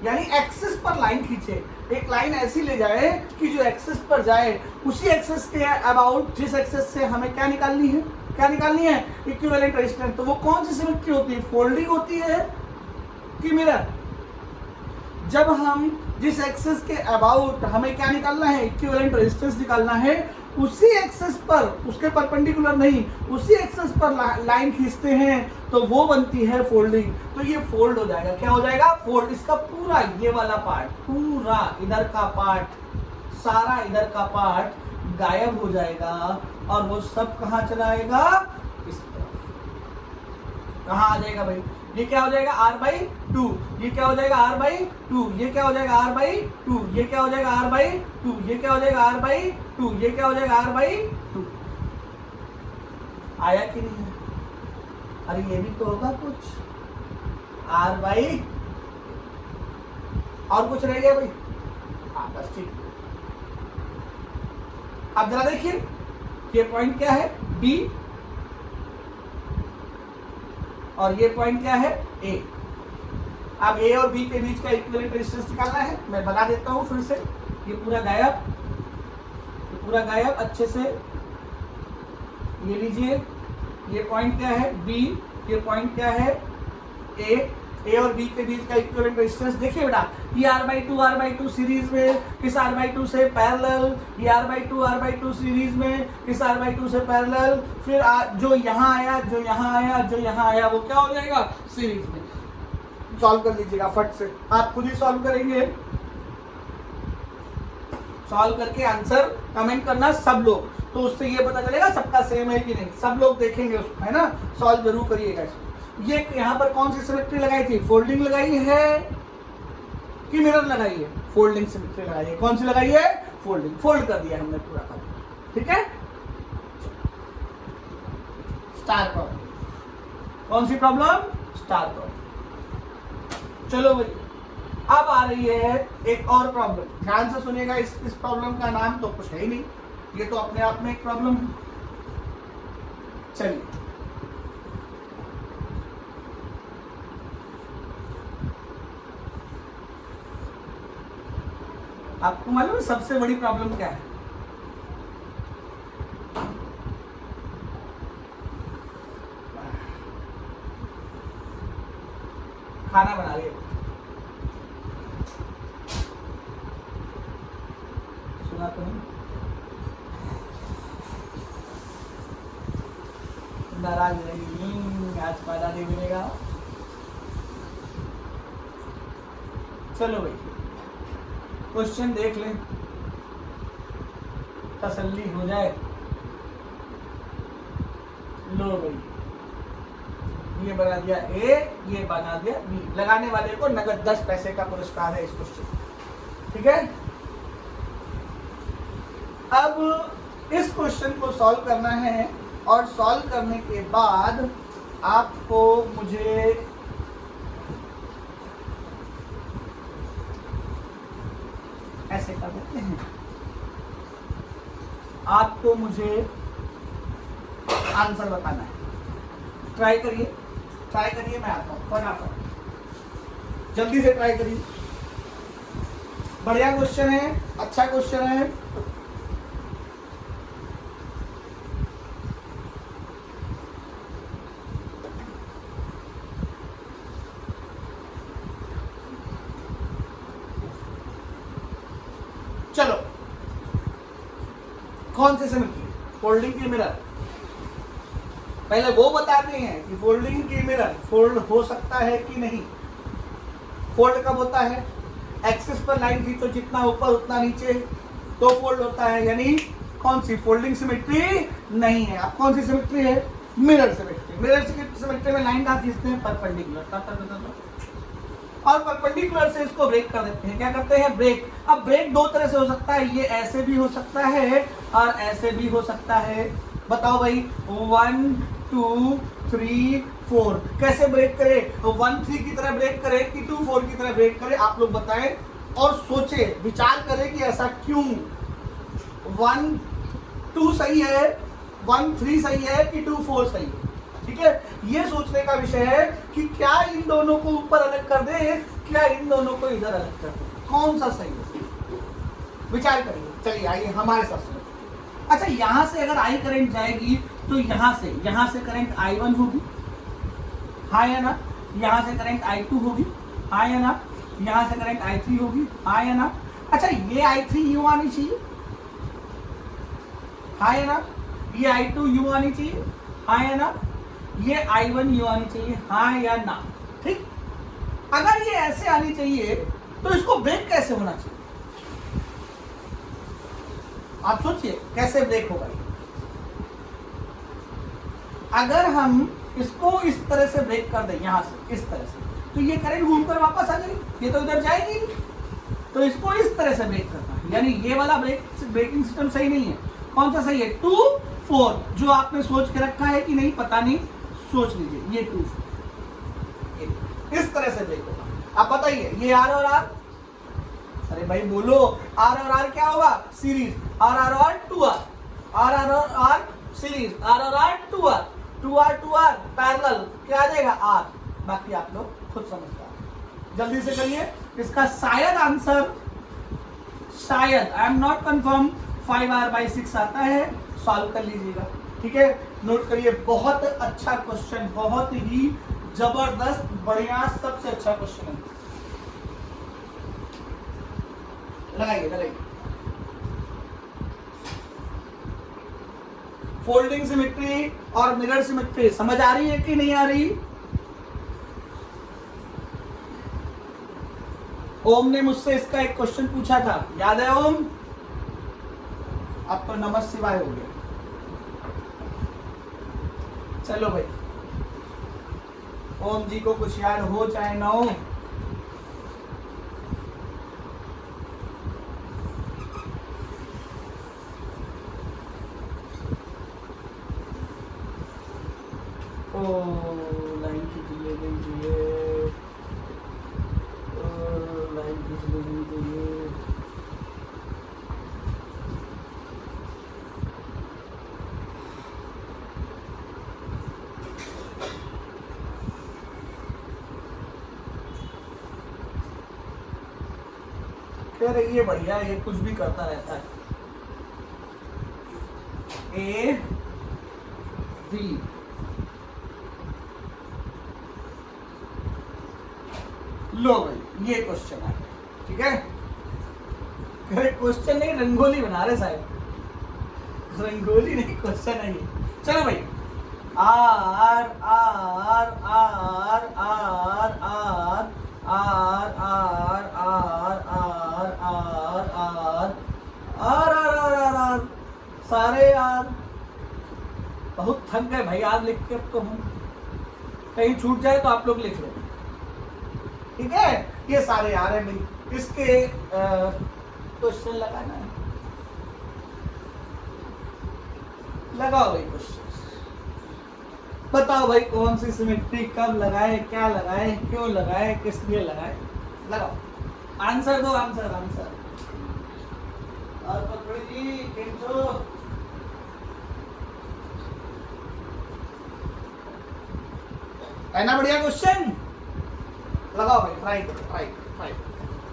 यानी एक्सिस पर लाइन खींचे, एक लाइन ऐसी ले जाए कि जो एक्सिस पर जाए, उसी एक्सिस के अबाउट जिस एक्सिस से हमें क्या निकालनी है, क्या निकालनी है? Equivalent resistance. तो वो कौन सी सिमेट्री होती है? फोल्डिंग होती है कि मिरर? जब हम जिस एक्सिस के अबाउट हमें क्या निकालना है, इक्विवेलेंट रेजिस्टेंस निकालना है, उसी एक्सिस पर, उसके परपेंडिकुलर नहीं, उसी एक्सिस पर लाइन खींचते हैं तो वो बनती है फोल्डिंग। तो ये फोल्ड हो जाएगा। क्या हो जाएगा? फोल्ड। इसका पूरा ये वाला पार्ट, पूरा इधर का पार्ट, सारा इधर का पार्ट गायब हो जाएगा और वो सब कहाँ चला आएगा? इस तरफ। कहाँ आ जाएगा भाई? ये क्या हो जाएगा? R/2। ये क्या हो जाएगा? R/2। ये क्या हो जाएगा? R/2। ये क्या हो जाएगा? R/2। ये क्या हो जाएगा? R/2। ये क्या हो जाएगा? R/2। आया कि नहीं? अरे ये भी तो होगा कुछ। R/, और कुछ रह गया भाई? हाँ बस ठीक। अब जरा देखिए ये पॉइंट क्या है? B, और ये पॉइंट क्या है? A। अब A और B के बीच का इक्विवेलेंट रेजिस्टेंस निकालना है। मैं बता देता हूं फिर से। ये पूरा गायब, ये पूरा गायब, अच्छे से ये लीजिए। ये पॉइंट क्या है? B। ये पॉइंट क्या है? A। A और B के बीच का इक्विवेलेंट रेजिस्टेंस देखिए बेटा, ये R/2 सीरीज में इस R/2 से पैरेलल, ये R/2 सीरीज में इस R/2 से पैरेलल, फिर जो यहाँ आया, जो यहाँ आया, जो यहाँ आया, वो क्या हो जाएगा? सीरीज में। सॉल्व कर लीजिएगा फट से, आप खुद ही सॉल्व करेंगे। सॉल्व करके आंसर कमेंट करना सब लोग, तो उससे ये पता चलेगा सबका सेम है कि नहीं। सब लोग देखेंगे उसको, है ना? सॉल्व जरूर करिएगा इसको। ये यहाँ पर कौन सी सिमेट्री लगाई थी? फोल्डिंग लगाई है कि मिरर लगाई है? फोल्डिंग सिमेट्री लगाई है। कौन सी लगाई है? फोल्डिंग। फोल्ड कर दिया हमने पूरा का, ठीक है। Star problem. कौन सी प्रॉब्लम? Star problem. चलो भाई, अब आ रही है एक और प्रॉब्लम। ध्यान से सुनिएगा। इस प्रॉब्लम का नाम तो कुछ है ही नहीं, ये तो अपने आप में एक प्रॉब्लम है। चलिए, आपको मालूम है सबसे बड़ी प्रॉब्लम क्या है? खाना बना रही है। सुना तो नहीं? नाराज नहीं, आज खाना नहीं मिलेगा। चलो भाई, क्वेश्चन देख लें। तसल्ली हो जाए। लो भाई, ये बना दिया ए, ये बना दिया बी। लगाने वाले को नगद 10 पैसे का पुरस्कार है इस क्वेश्चन। ठीक है, अब इस क्वेश्चन को सॉल्व करना है और सॉल्व करने के बाद आपको मुझे ऐसे कर देते हैं, आपको मुझे आंसर बताना है। ट्राई करिए, मैं आता हूं फटाफट, जल्दी से ट्राई करिए। बढ़िया क्वेश्चन है, अच्छा क्वेश्चन है। चलो, कौन से सिमेट्री? फोल्डिंग की मिरर। पहले वो बताते हैं कि फोल्डिंग की मिरर फोल्ड हो सकता है कि नहीं। फोल्ड कब होता है? एक्सिस पर लाइन खींचो, जितना ऊपर उतना नीचे, तो फोल्ड होता है। यानी कौन सी? फोल्डिंग सिमेट्री नहीं है। अब कौन सी सिमेट्री है? Mirror symmetry. मिरर सिमेट्री में लाइन कहाँ खींचते हैं? परपेंडिकुलर, और परपेंडिकुलर से इसको ब्रेक कर देते हैं। क्या करते हैं? ब्रेक। अब ब्रेक दो तरह से हो सकता है, ये ऐसे भी हो सकता है और ऐसे भी हो सकता है। बताओ भाई, 1 2 3 4 कैसे ब्रेक करे? 1 3 की तरह ब्रेक करे कि 2 4 की तरह ब्रेक करे? आप लोग बताएं और सोचे, विचार करें कि ऐसा क्यों। 1 2 सही है, 1 3 सही है कि 2 4 सही है? ठीक है, ये सोचने का विषय है कि क्या इन दोनों को ऊपर अलग कर दे, क्या इन दोनों को इधर अलग कर दे, कौन सा सही है? विचार करिए। चलिए आइए हमारे साथ सुनो। अच्छा, यहां से अगर आई करंट जाएगी तो यहां से करंट I1 होगी, हाँ या ना? यहां से करंट I2 होगी, हाँ या ना? यहां से करंट I3 होगी, हाँ या ना? अच्छा, ये I3 यूं आनी चाहिए, हाँ या ना? ये I2 यूं आनी चाहिए, हाँ या ना? ये I1 यूं आनी चाहिए, हाँ या ना? ठीक, अगर ये ऐसे आनी चाहिए तो इसको ब्रेक कैसे होना चाहिए? आप सोचिए कैसे ब्रेक होगा। अगर हम इसको इस तरह से ब्रेक कर दें, यहां से इस तरह से, तो ये करंट घूमकर वापस आ जाएगी, ये तो इधर जाएगी। तो इसको इस तरह से ब्रेक करना है, यानी ये वाला ब्रेकिंग सिस्टम सही नहीं है। कौन सा सही है? 2 4, जो आपने सोच के रखा है कि नहीं पता नहीं, सोच लीजिए, ये 2 4 इस तरह से ब्रेक होगा। आप बताइए, ये R और R, अरे भाई बोलो, R और R क्या होगा? सीरीज। R और R 2R, R और R सीरीज, R और R 2R, 2R पैरेलल, क्या आ जाएगा? R। बाकी आप लोग खुद समझदार, जल्दी से करिए। इसका शायद आंसर, शायद, I am not confirm, 5R/6 आता है। सॉल्व कर लीजिएगा, ठीक है? नोट करिए, बहुत अच्छा क्वेश्चन, बहुत ही जबरदस्त, बढ़िया, सबसे अच्छा क्वेश्चन है। लगाइए। फोल्डिंग सिमेट्री और मिरर सिमेट्री समझ आ रही है कि नहीं आ रही? ओम ने मुझसे इसका एक क्वेश्चन पूछा था, याद है ओम? अब तो नमः शिवाय हो गया। चलो भाई, ओम जी को कुछ याद हो चाहे ना हो, लाइन खींच लीजिए, लाइन खींच लीजिए। कह रही है बढ़िया, ये कुछ भी करता रहता है। A B, लो भाई ये क्वेश्चन है, ठीक है? क्वेश्चन नहीं, रंगोली बना रहे साहब, रंगोली नहीं, क्वेश्चन है ये। चलो भाई, R R R R R R R R R R R R R R R R R थक गए भाई आज लिख के, अब तो हम कहीं छूट जाए तो आप लोग लिख लो, ठीक है। ये सारे आ रहे हैं भाई, इसके क्वेश्चन लगाना है, लगाओ भाई क्वेश्चन। बताओ भाई कौन सी सिमेट्री कब लगाए, क्या लगाए, क्यों लगाए, किस लिए लगाए, लगाओ आंसर दो, आंसर आंसर। और पकड़ी जी केम छो? है ना बढ़िया क्वेश्चन, लगाओ भाई, ट्राई करो, ट्राई ट्राई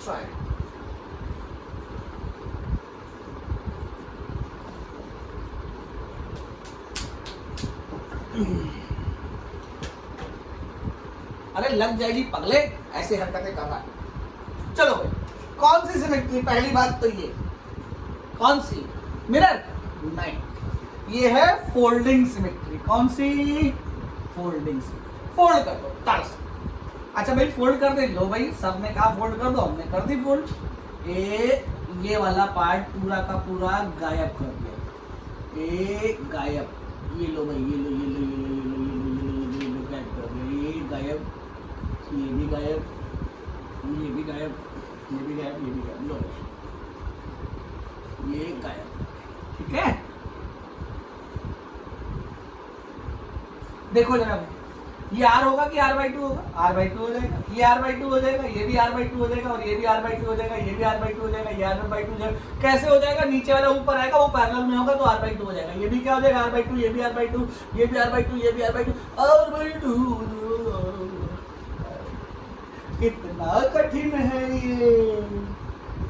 ट्राई। अरे लग जाएगी पगले, ऐसे हरकतें कर रहा है। चलो भाई, कौन सी सिमेट्री, पहली बात तो ये कौन सी, मिरर नहीं, ये है फोल्डिंग सिमेट्री। कौन सी, फोल्डिंग सिमेट्री। फोल्ड कर दो ताश। अच्छा भाई फोल्ड कर दे, लो भाई सबने कहा फोल्ड कर दो, हमने कर दी फोल्ड। ये वाला पार्ट पूरा का पूरा गायब कर दिया, ये गायब, ये लो भाई, ये लो ये लो ये लो ये लो ये लो ये लो गायब कर दिया, ये गायब, ये भी गायब, ये भी गायब, ये भी गायब, ये भी गायब, लो ये गायब, ठीक है। देखो जनाब, ये R होगा कि R/2 होगा, R/2 हो जाएगा, ये R/2 हो जाएगा, ये भी R/2 हो जाएगा, और ये भी R/2 हो जाएगा, ये भी R/2 हो जाएगा, ये R/2 हो जाएगा। कैसे हो जाएगा, नीचे वाला ऊपर आएगा, वो पैरेलल में होगा तो R/2 हो जाएगा। ये भी क्या हो जाएगा, R/2, ये भी R/2, ये भी R/2, ये भी R/2, R/2। कितना कठिन है ये,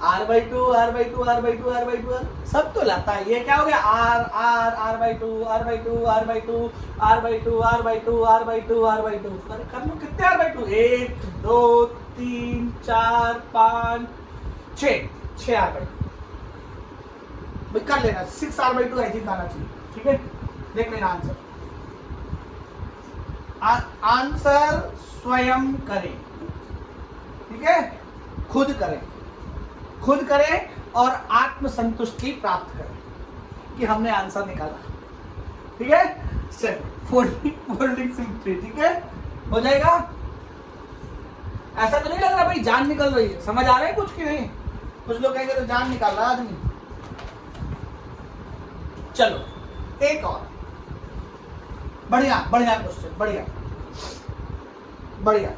R/2 R/2 R/2 R/2, सब तो लाता है। ये क्या हो गया, R/2 R/2 R/2 R/2 R/2 R/2 R/2। कर लो कितने R/2, 1 2 3 4 5 6 R/2 भाई कर लेना, 6 R/2 आई थिंक आना चाहिए, ठीक है। देख लेना आंसर, आंसर स्वयं करें, ठीक है, खुद करें, खुद करें और आत्मसंतुष्टि प्राप्त करें कि हमने आंसर निकाला, ठीक है। चलो फोल्डिंग सिमेट्री, ठीक है, हो जाएगा। ऐसा तो नहीं लग रहा भाई जान निकल रही है, समझ आ रहा है कुछ की नहीं? कुछ लोग कहेंगे तो जान निकाल रहा आदमी। चलो एक और बढ़िया बढ़िया क्वेश्चन, बढ़िया बढ़िया,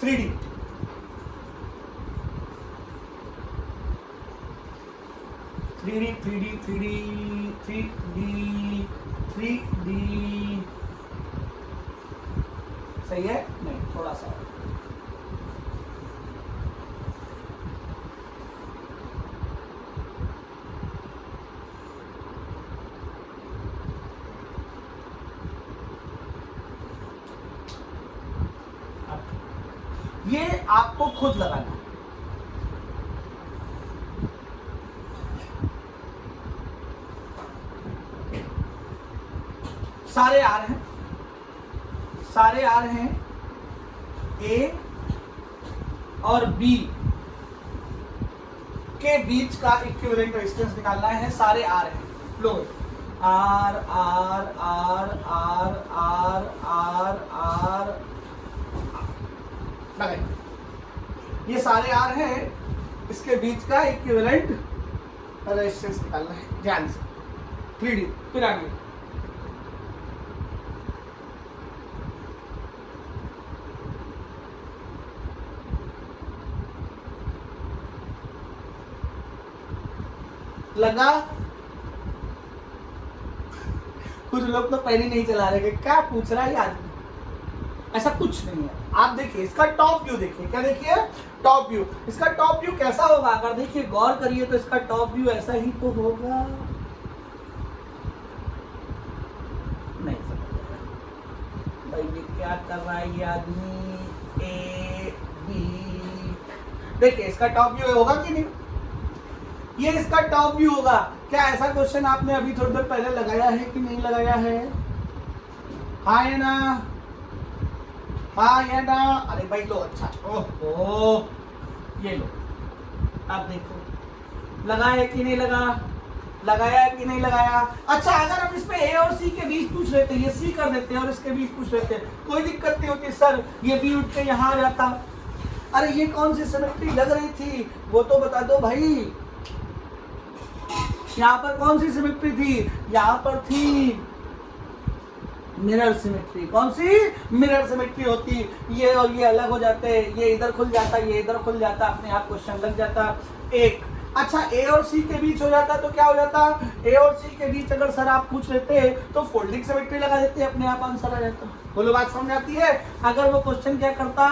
3D 3D सही है, नहीं थोड़ा सा ये आपको खुद लगाना है। सारे आर हैं, सारे आर हैं, ए और बी के बीच का इक्विवेलेंट रेजिस्टेंस निकालना है। सारे आर हैं, लो R R R R R R R लगाए, ये सारे आर हैं, इसके बीच का इक्विवेलेंट रेजिस्टेंस निकालना है ध्यान से। 3D फिर आगे लगा। कुछ लोग तो पहले नहीं चला रहे कि क्या पूछ रहा है आदमी, ऐसा कुछ नहीं है। आप देखिए इसका टॉप व्यू, देखिए क्या, देखिए टॉप व्यू, इसका टॉप व्यू कैसा होगा, अगर देखिए गौर करिए तो इसका टॉप व्यू ऐसा ही तो होगा। नहीं समझ भाई ये क्या कर रहा है ये आदमी, ए बी, देखिए इसका टॉप व्यू होगा कि नहीं, ये इसका टॉप व्यू होगा। क्या ऐसा क्वेश्चन आपने अभी थोड़ी देर पहले लगाया है कि नहीं लगाया है? हाँ या ना, हाँ या ना? अरे भाई लो, अच्छा ओहो ये लो, आप देखो लगा है कि नहीं लगा, लगाया कि नहीं लगाया। अच्छा, अगर हम इसमें ए और सी के बीच पूछ लेते, ये सी कर देते और इसके बीच पूछ लेते, कोई दिक्कत नहीं होती सर, ये बी उठ के यहाँ आ जाता। अरे ये कौन सी सिमेट्री लग रही थी वो तो बता दो भाई। यहाँ पर कौन सी सिमेट्री थी, यहाँ पर थी मिरर सिमेट्री। कौन सी, मिरर सिमेट्री होती, ये और ये अलग हो जाते, ये इधर खुल जाता, ये इधर खुल जाता, अपने आप क्वेश्चन लग जाता एक। अच्छा, ए और सी के बीच हो जाता तो क्या हो जाता, ए और सी के बीच अगर सर आप पूछ लेते तो फोल्डिंग सिमेट्री लगा देते, अपने आप आंसर आ जाता। बोलो बात समझ आती है। अगर वो क्वेश्चन क्या करता,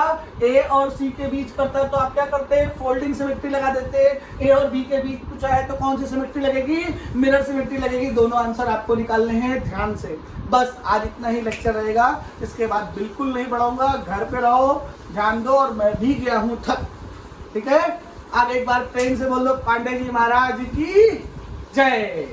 ए और सी के बीच करता तो आप क्या करते, फोल्डिंग सिमेट्री लगा देते। ए और बी के बीच पूछा है तो कौन सी सिमेट्री लगेगी, मिरर सिमेट्री लगेगी। दोनों आंसर आपको निकालने हैं ध्यान से। बस आज इतना ही लेक्चर रहेगा, इसके बाद बिल्कुल नहीं पढ़ाऊंगा, घर पे रहो, ध्यान दो। और मैं भी गया हूँ थक, ठीक है। आप एक बार प्रेम से बोल दो, पांडे जी महाराज की जय।